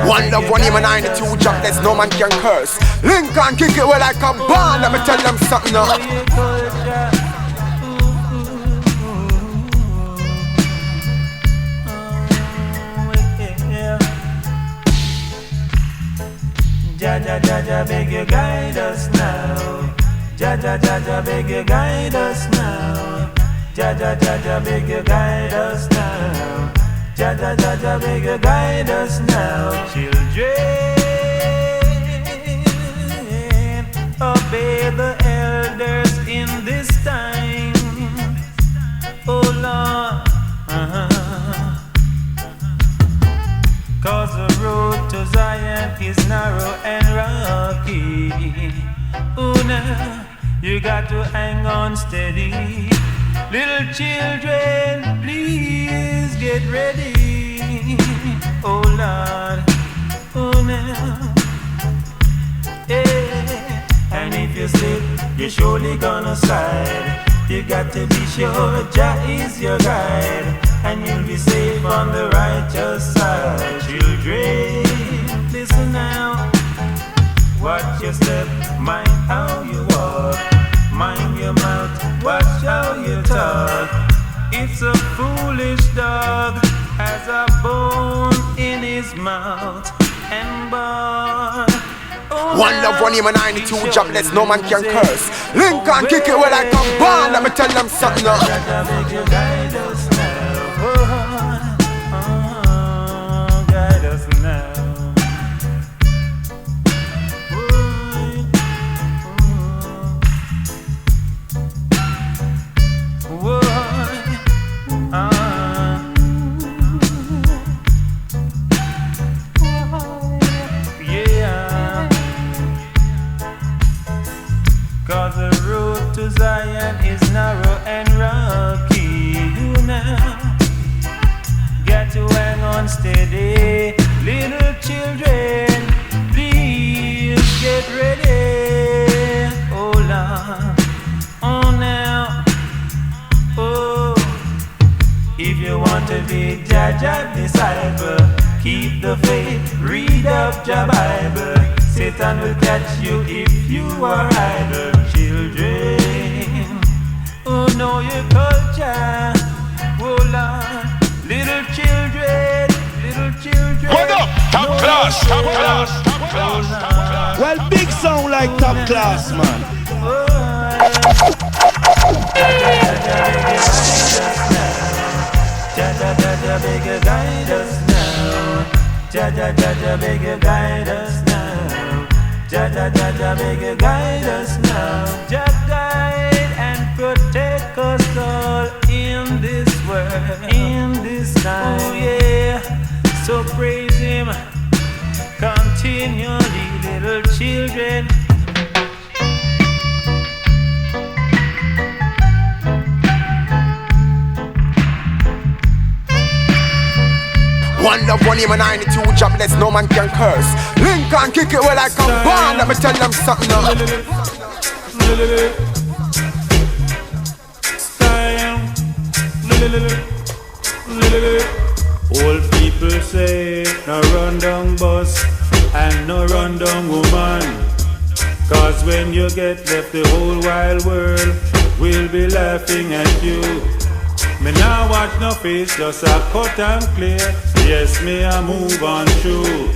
One love, one aim, and 92 jobless, no man can curse. Lincoln kick it well like a band, let me tell them something now. Jaja, Jaja, beg you guide us now. Jaja, Jaja, beg you guide us now. Jaja, Jaja, beg you guide us now. Jaja, Jaja, beg you guide us now. Children, obey the elders in this time. Oh Lord, cause the road to Zion is narrow and rocky. Oh now, you got to hang on steady. Little children, please get ready. Oh Lord, oh now, yeah. And if you slip, you're surely gonna slide. You got to be sure Jah is your guide, and you'll be safe on the righteous side. Children, listen now. Watch your step, mind how you walk. Mind your mouth, watch how you talk. It's a foolish dog, has a bone in his mouth and born. One love, one aim, and 92 jobless, no man can curse. Lincoln kick it well like a ball, let me tell them something now. Guide us now, guide us now. Cause the road to Zion is narrow and rocky. You now got to hang on steady. Little children, please get ready. Oh Lord, oh now, oh. If you want to be Jaja disciple, keep the faith, read up Jah Bible. Satan will catch you if you are idle. Children, oh know your culture. Oh Lord, little children, little children. What up? Top class, top class, top class, top class. Well, big sound like top class, man. Jaja, Jaja, beg you guide us now. Jaja, Jaja, beg you guide us now. Jaja, Jaja, beg you guide us now. Jah guide and protect us all in this world, in this time. Oh yeah, so praise Him continually, little children. One love, one aim, and 92 jobless, no man can curse. Lincoln kick it well like a ball, let me tell them something now. Old people say, no run down bus and no run down woman. Cause when you get left, the whole wide world will be laughing at you. Me now watch no face, just a cut and clear. Yes, me I move on through.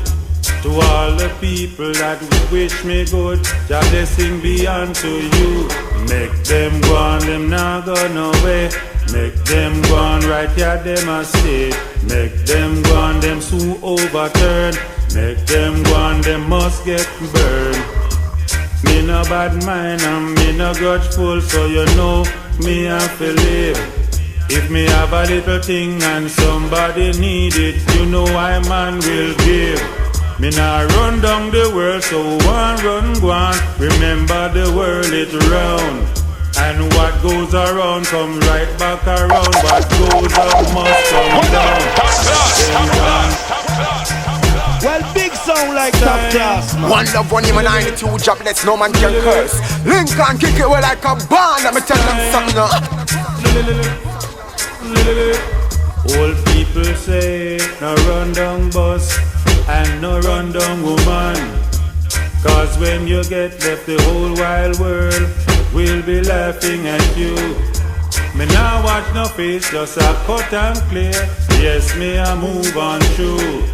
To all the people that wish me good, Jah blessing be unto you. Make them go on, them now go no way. Make them go on, right here them a stay. Make them go on, them soon overturn. Make them go on, them must get burned. Me no bad mind and me no grudgeful, so you know me have to live. If me have a little thing and somebody need it, you know I man will give. Me nah run down the world, so one run go on. Remember the world it round, and what goes around come right back around. What goes up must come down. Well, big sound like top class, man. One love, one aim, and 92 jobless, no man can curse. Lincoln kick it well like a ball, let me tell them something now. Old people say, no run down bus and no run down woman. Cause when you get left, the whole wide world will be laughing at you. Me now watch no face, just a cut and clear. Yes, me I move on through.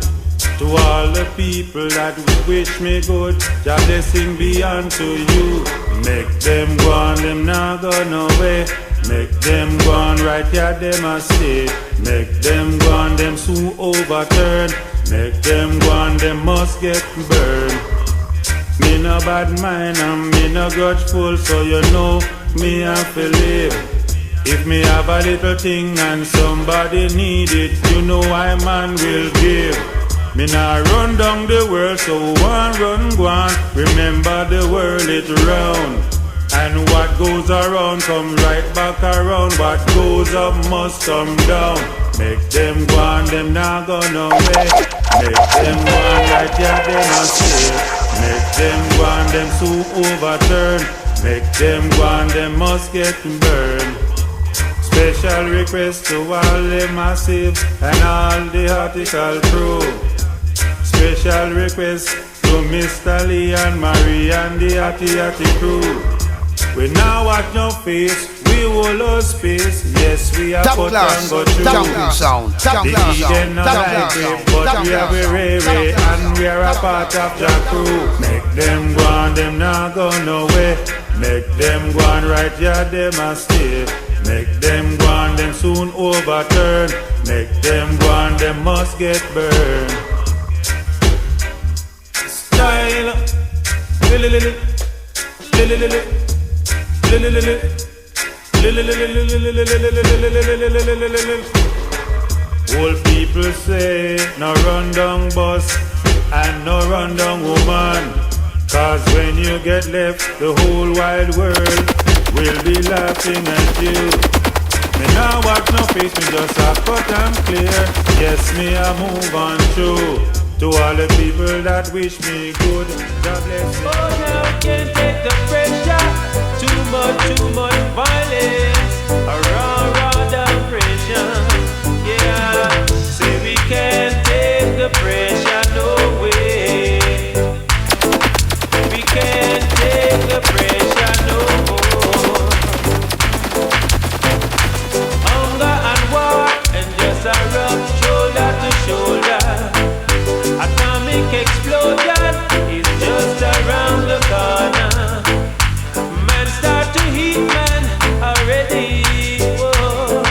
To all the people that wish me good, your blessing be unto you. Make them go on, them not go nowhere. Make them go on right here, them a stay. Make them go on, them soon overturn. Make them go on, them must get burned. Me no bad mind and me no grudgeful, so you know me have to live. If me have a little thing and somebody need it, you know I man will give. Me nah run down the world, so one run go on. Remember the world it round, and what goes around come right back around. What goes up must come down. Make them go on, them nah go nowhere. Make them go on right here, them a stay. Make them go on, them soon overturn. Make them go on, them must get burned. Special request to all the massive and all the article crew. Special request to Mr. Lee and Marie and the Ati crew. We now watch no face, we will lose space. Yes, we are put and go through. The Eden not like it, but we are very and we are a part of the crew. Make them go on, them not go nowhere. Make them go on right here, them a stay. Make them go on, them soon overturn. Make them go on, them must get burned. Style, old people say no run down bus and no run down woman. Cause when you get left, the whole wide world will be laughing at you. Me now watch no face, me just a cut and clear. Yes, me a move on through. To all the people that wish me good, God bless you. Oh, now can't take the pressure. Too much violence. Raw depression. Yeah, say we can't take the pressure, no way. We can't take the pressure, no more. Hunger and war, and just a rub shoulder to shoulder. Atomic explosion is just around the corner. Man start to heat, man, already. Whoa.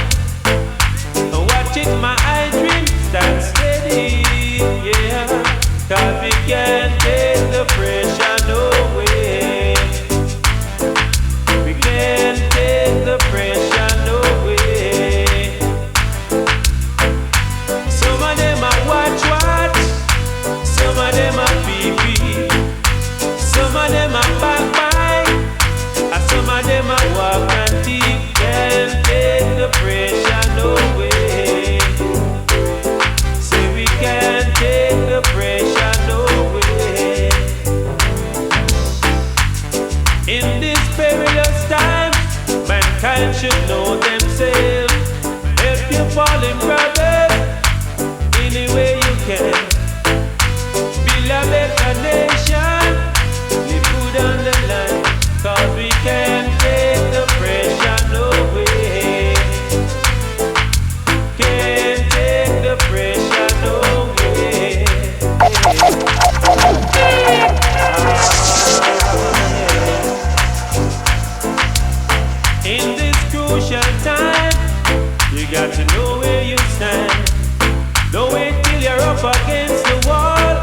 Watch it, my eye dream, stand steady, yeah. Cause we can't take the pressure, no way. We can't take the pressure, no way. Some of them are watch. Some of them are pee-pee. Some of them are backbite. And some of them are walk and teeth. Can't take the pressure, no way. Say we can't take the pressure, no way. In this perilous time, mankind should know themselves. Help your fallen brothers any way you can. A better nation, live good on the line. Cause we can't take the pressure, no way. Can't take the pressure, no way. In this crucial time, you got to know where you stand. Don't wait till you're up against the wall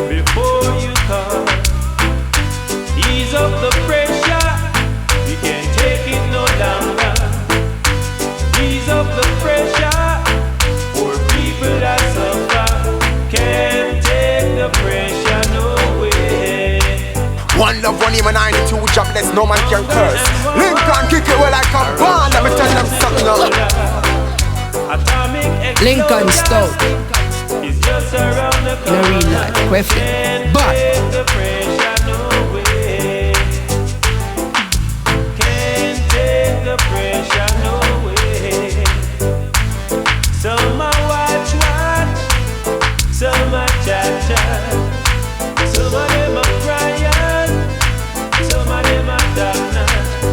before you call. Ease up the pressure, we can't take it no longer. Ease up the pressure, poor people that suffer. Can't take the pressure, no way. One love, one aim, and 92 jobless, no man can curse. Lincoln kick it well like a ball, let me tell them something now. Lincoln Stout. In a real life, Queffin. But can't take the pressure, no way. Some are watch, some are chat. Some of them are crying, some of them are talking.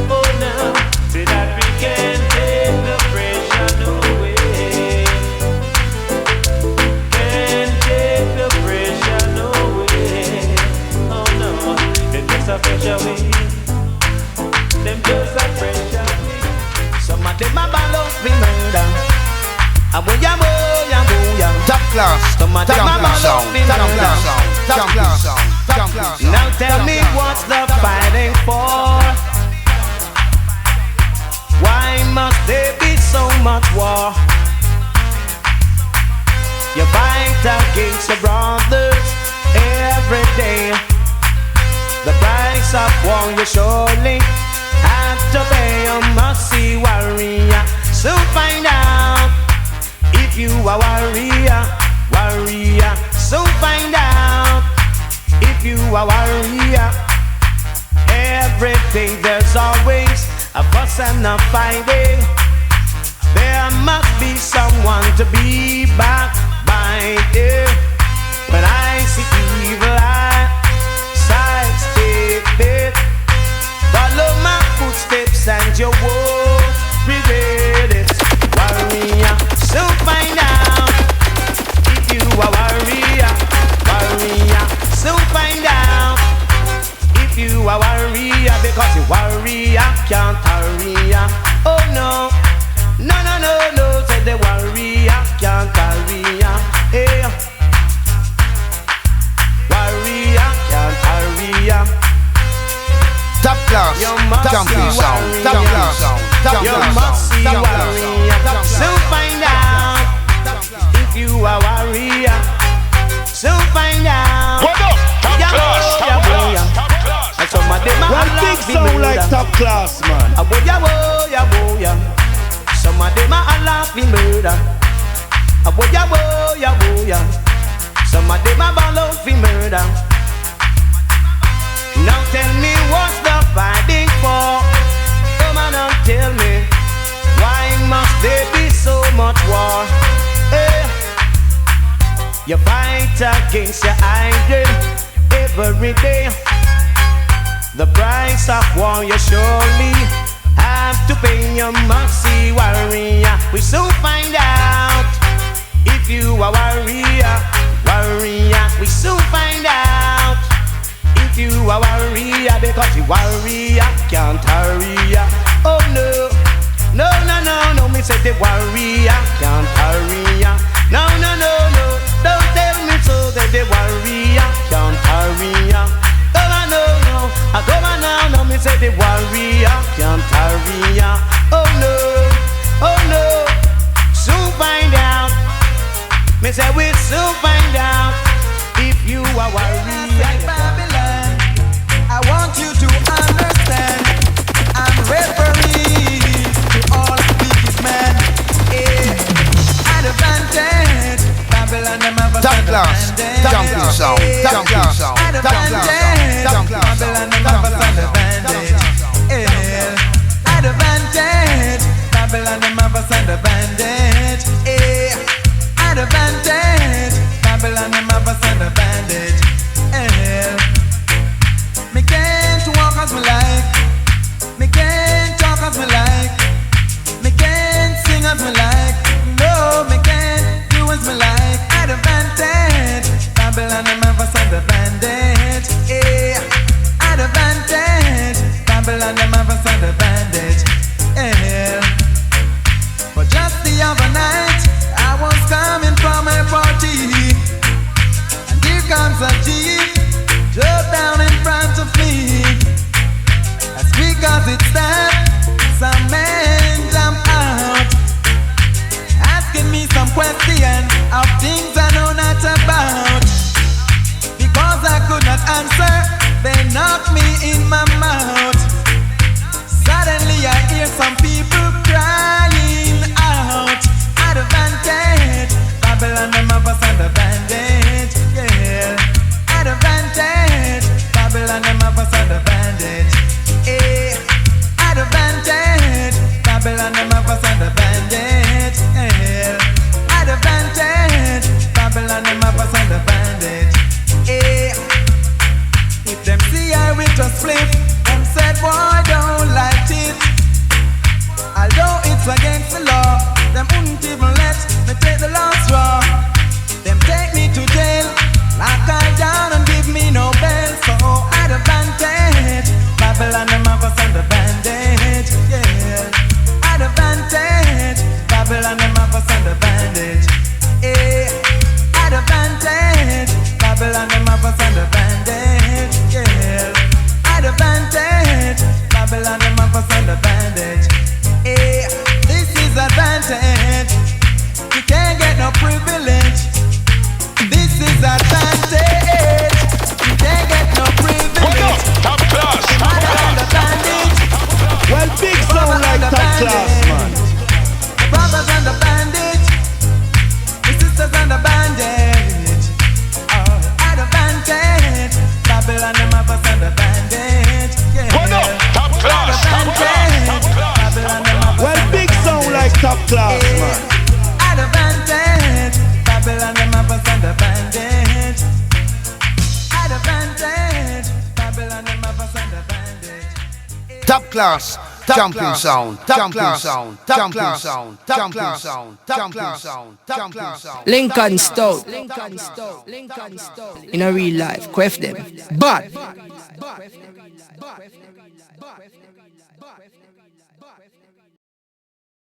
Oh, now, say that we can't take the pressure, no way. Can't take the pressure. Now tell me what's the fighting for? Why must there be so much war? You fight against your brothers every day. The price of war you surely have to pay. You must see warrior. So find out if you are warrior, warrior. So find out if you are warrior. Every day there's always a fuss and a fighting. There must be someone to be backbiting. When I see evil, I sidestep it. Follow my footsteps and you won't regret it. Warrior, so find out if you are warrior, warrior. So find out if you are warrior, because the warrior can't hurry. Oh no, no, no, no, no, say the warrior can't hurry. Hey, warrior can't hurry. Top class, jumping sound, top class, you must see warrior. So find out if you are warrior. So find out. What up? Top class, top class, top class. And some of them One big sound like top class, man. Aboya, boya, boya. Some of them are laughing murder. Aboya, boya, boya. Some of them are laughing murder. Now tell me what's the fighting for? Come on and tell me, why must there be so much war? Hey. You fight against your idol every day. The price of war you surely have to pay. You must see warrior. We soon find out if you are warrior, warrior. We soon find out if you are warrior, because the warrior can't hurry. Oh no, no, no, no, no. Me say the warrior can't hurry. No, no, no, no. Don't tell me so that the warrior can't hurry. Come on, no, no. Come on now, no. Me say the warrior can't hurry. Oh no, oh no. Soon find out. Me say we'll soon find out if you are warrior. Babylon, I want you to understand, I'm referring to all wicked men. Advantage, Babylon, them have a top class, jumping sound, top class, top class, top class, Babylon, them have a advantage. Advantage, Babylon, them have a advantage. Advantage, Babylon, them have a advantage. Me can't walk as me like, me can't talk as me like, me can't sing as me like, no, me can't do as me like. Advantage, Babylon, them have a advantage. Advantage, Babylon, them have a advantage. But just the other night, I was coming from a party, and here comes a Jeep, drove down in front of me. As quick as it stopped, some men jumped out, asking me some questions of things I know not about. Because I could not answer, they knocked me in my mouth. Suddenly Babylon them have us on the bandage, yeah. Advantage, Babylon them have us on the bandage. Yeah, this is advantage. You can't get no privilege. This is advantage. You can't get no privilege. Top class, top class. Well, big sound like top class, man. The brothers on the bandage, the sisters on the bandage. Oh, advantage. Babylon them have us on the bandage. Yeah. Top class, top class. Well, big sound like top class, man. Advantage. Babylon them have us on the bandage. Advantage. Babylon them have us on the bandage. Top class, jumping sound, jumping sound, jumping sound, jumping sound, jumping sound, jumping sound. Lincoln Stout. In a real life, quaff them. But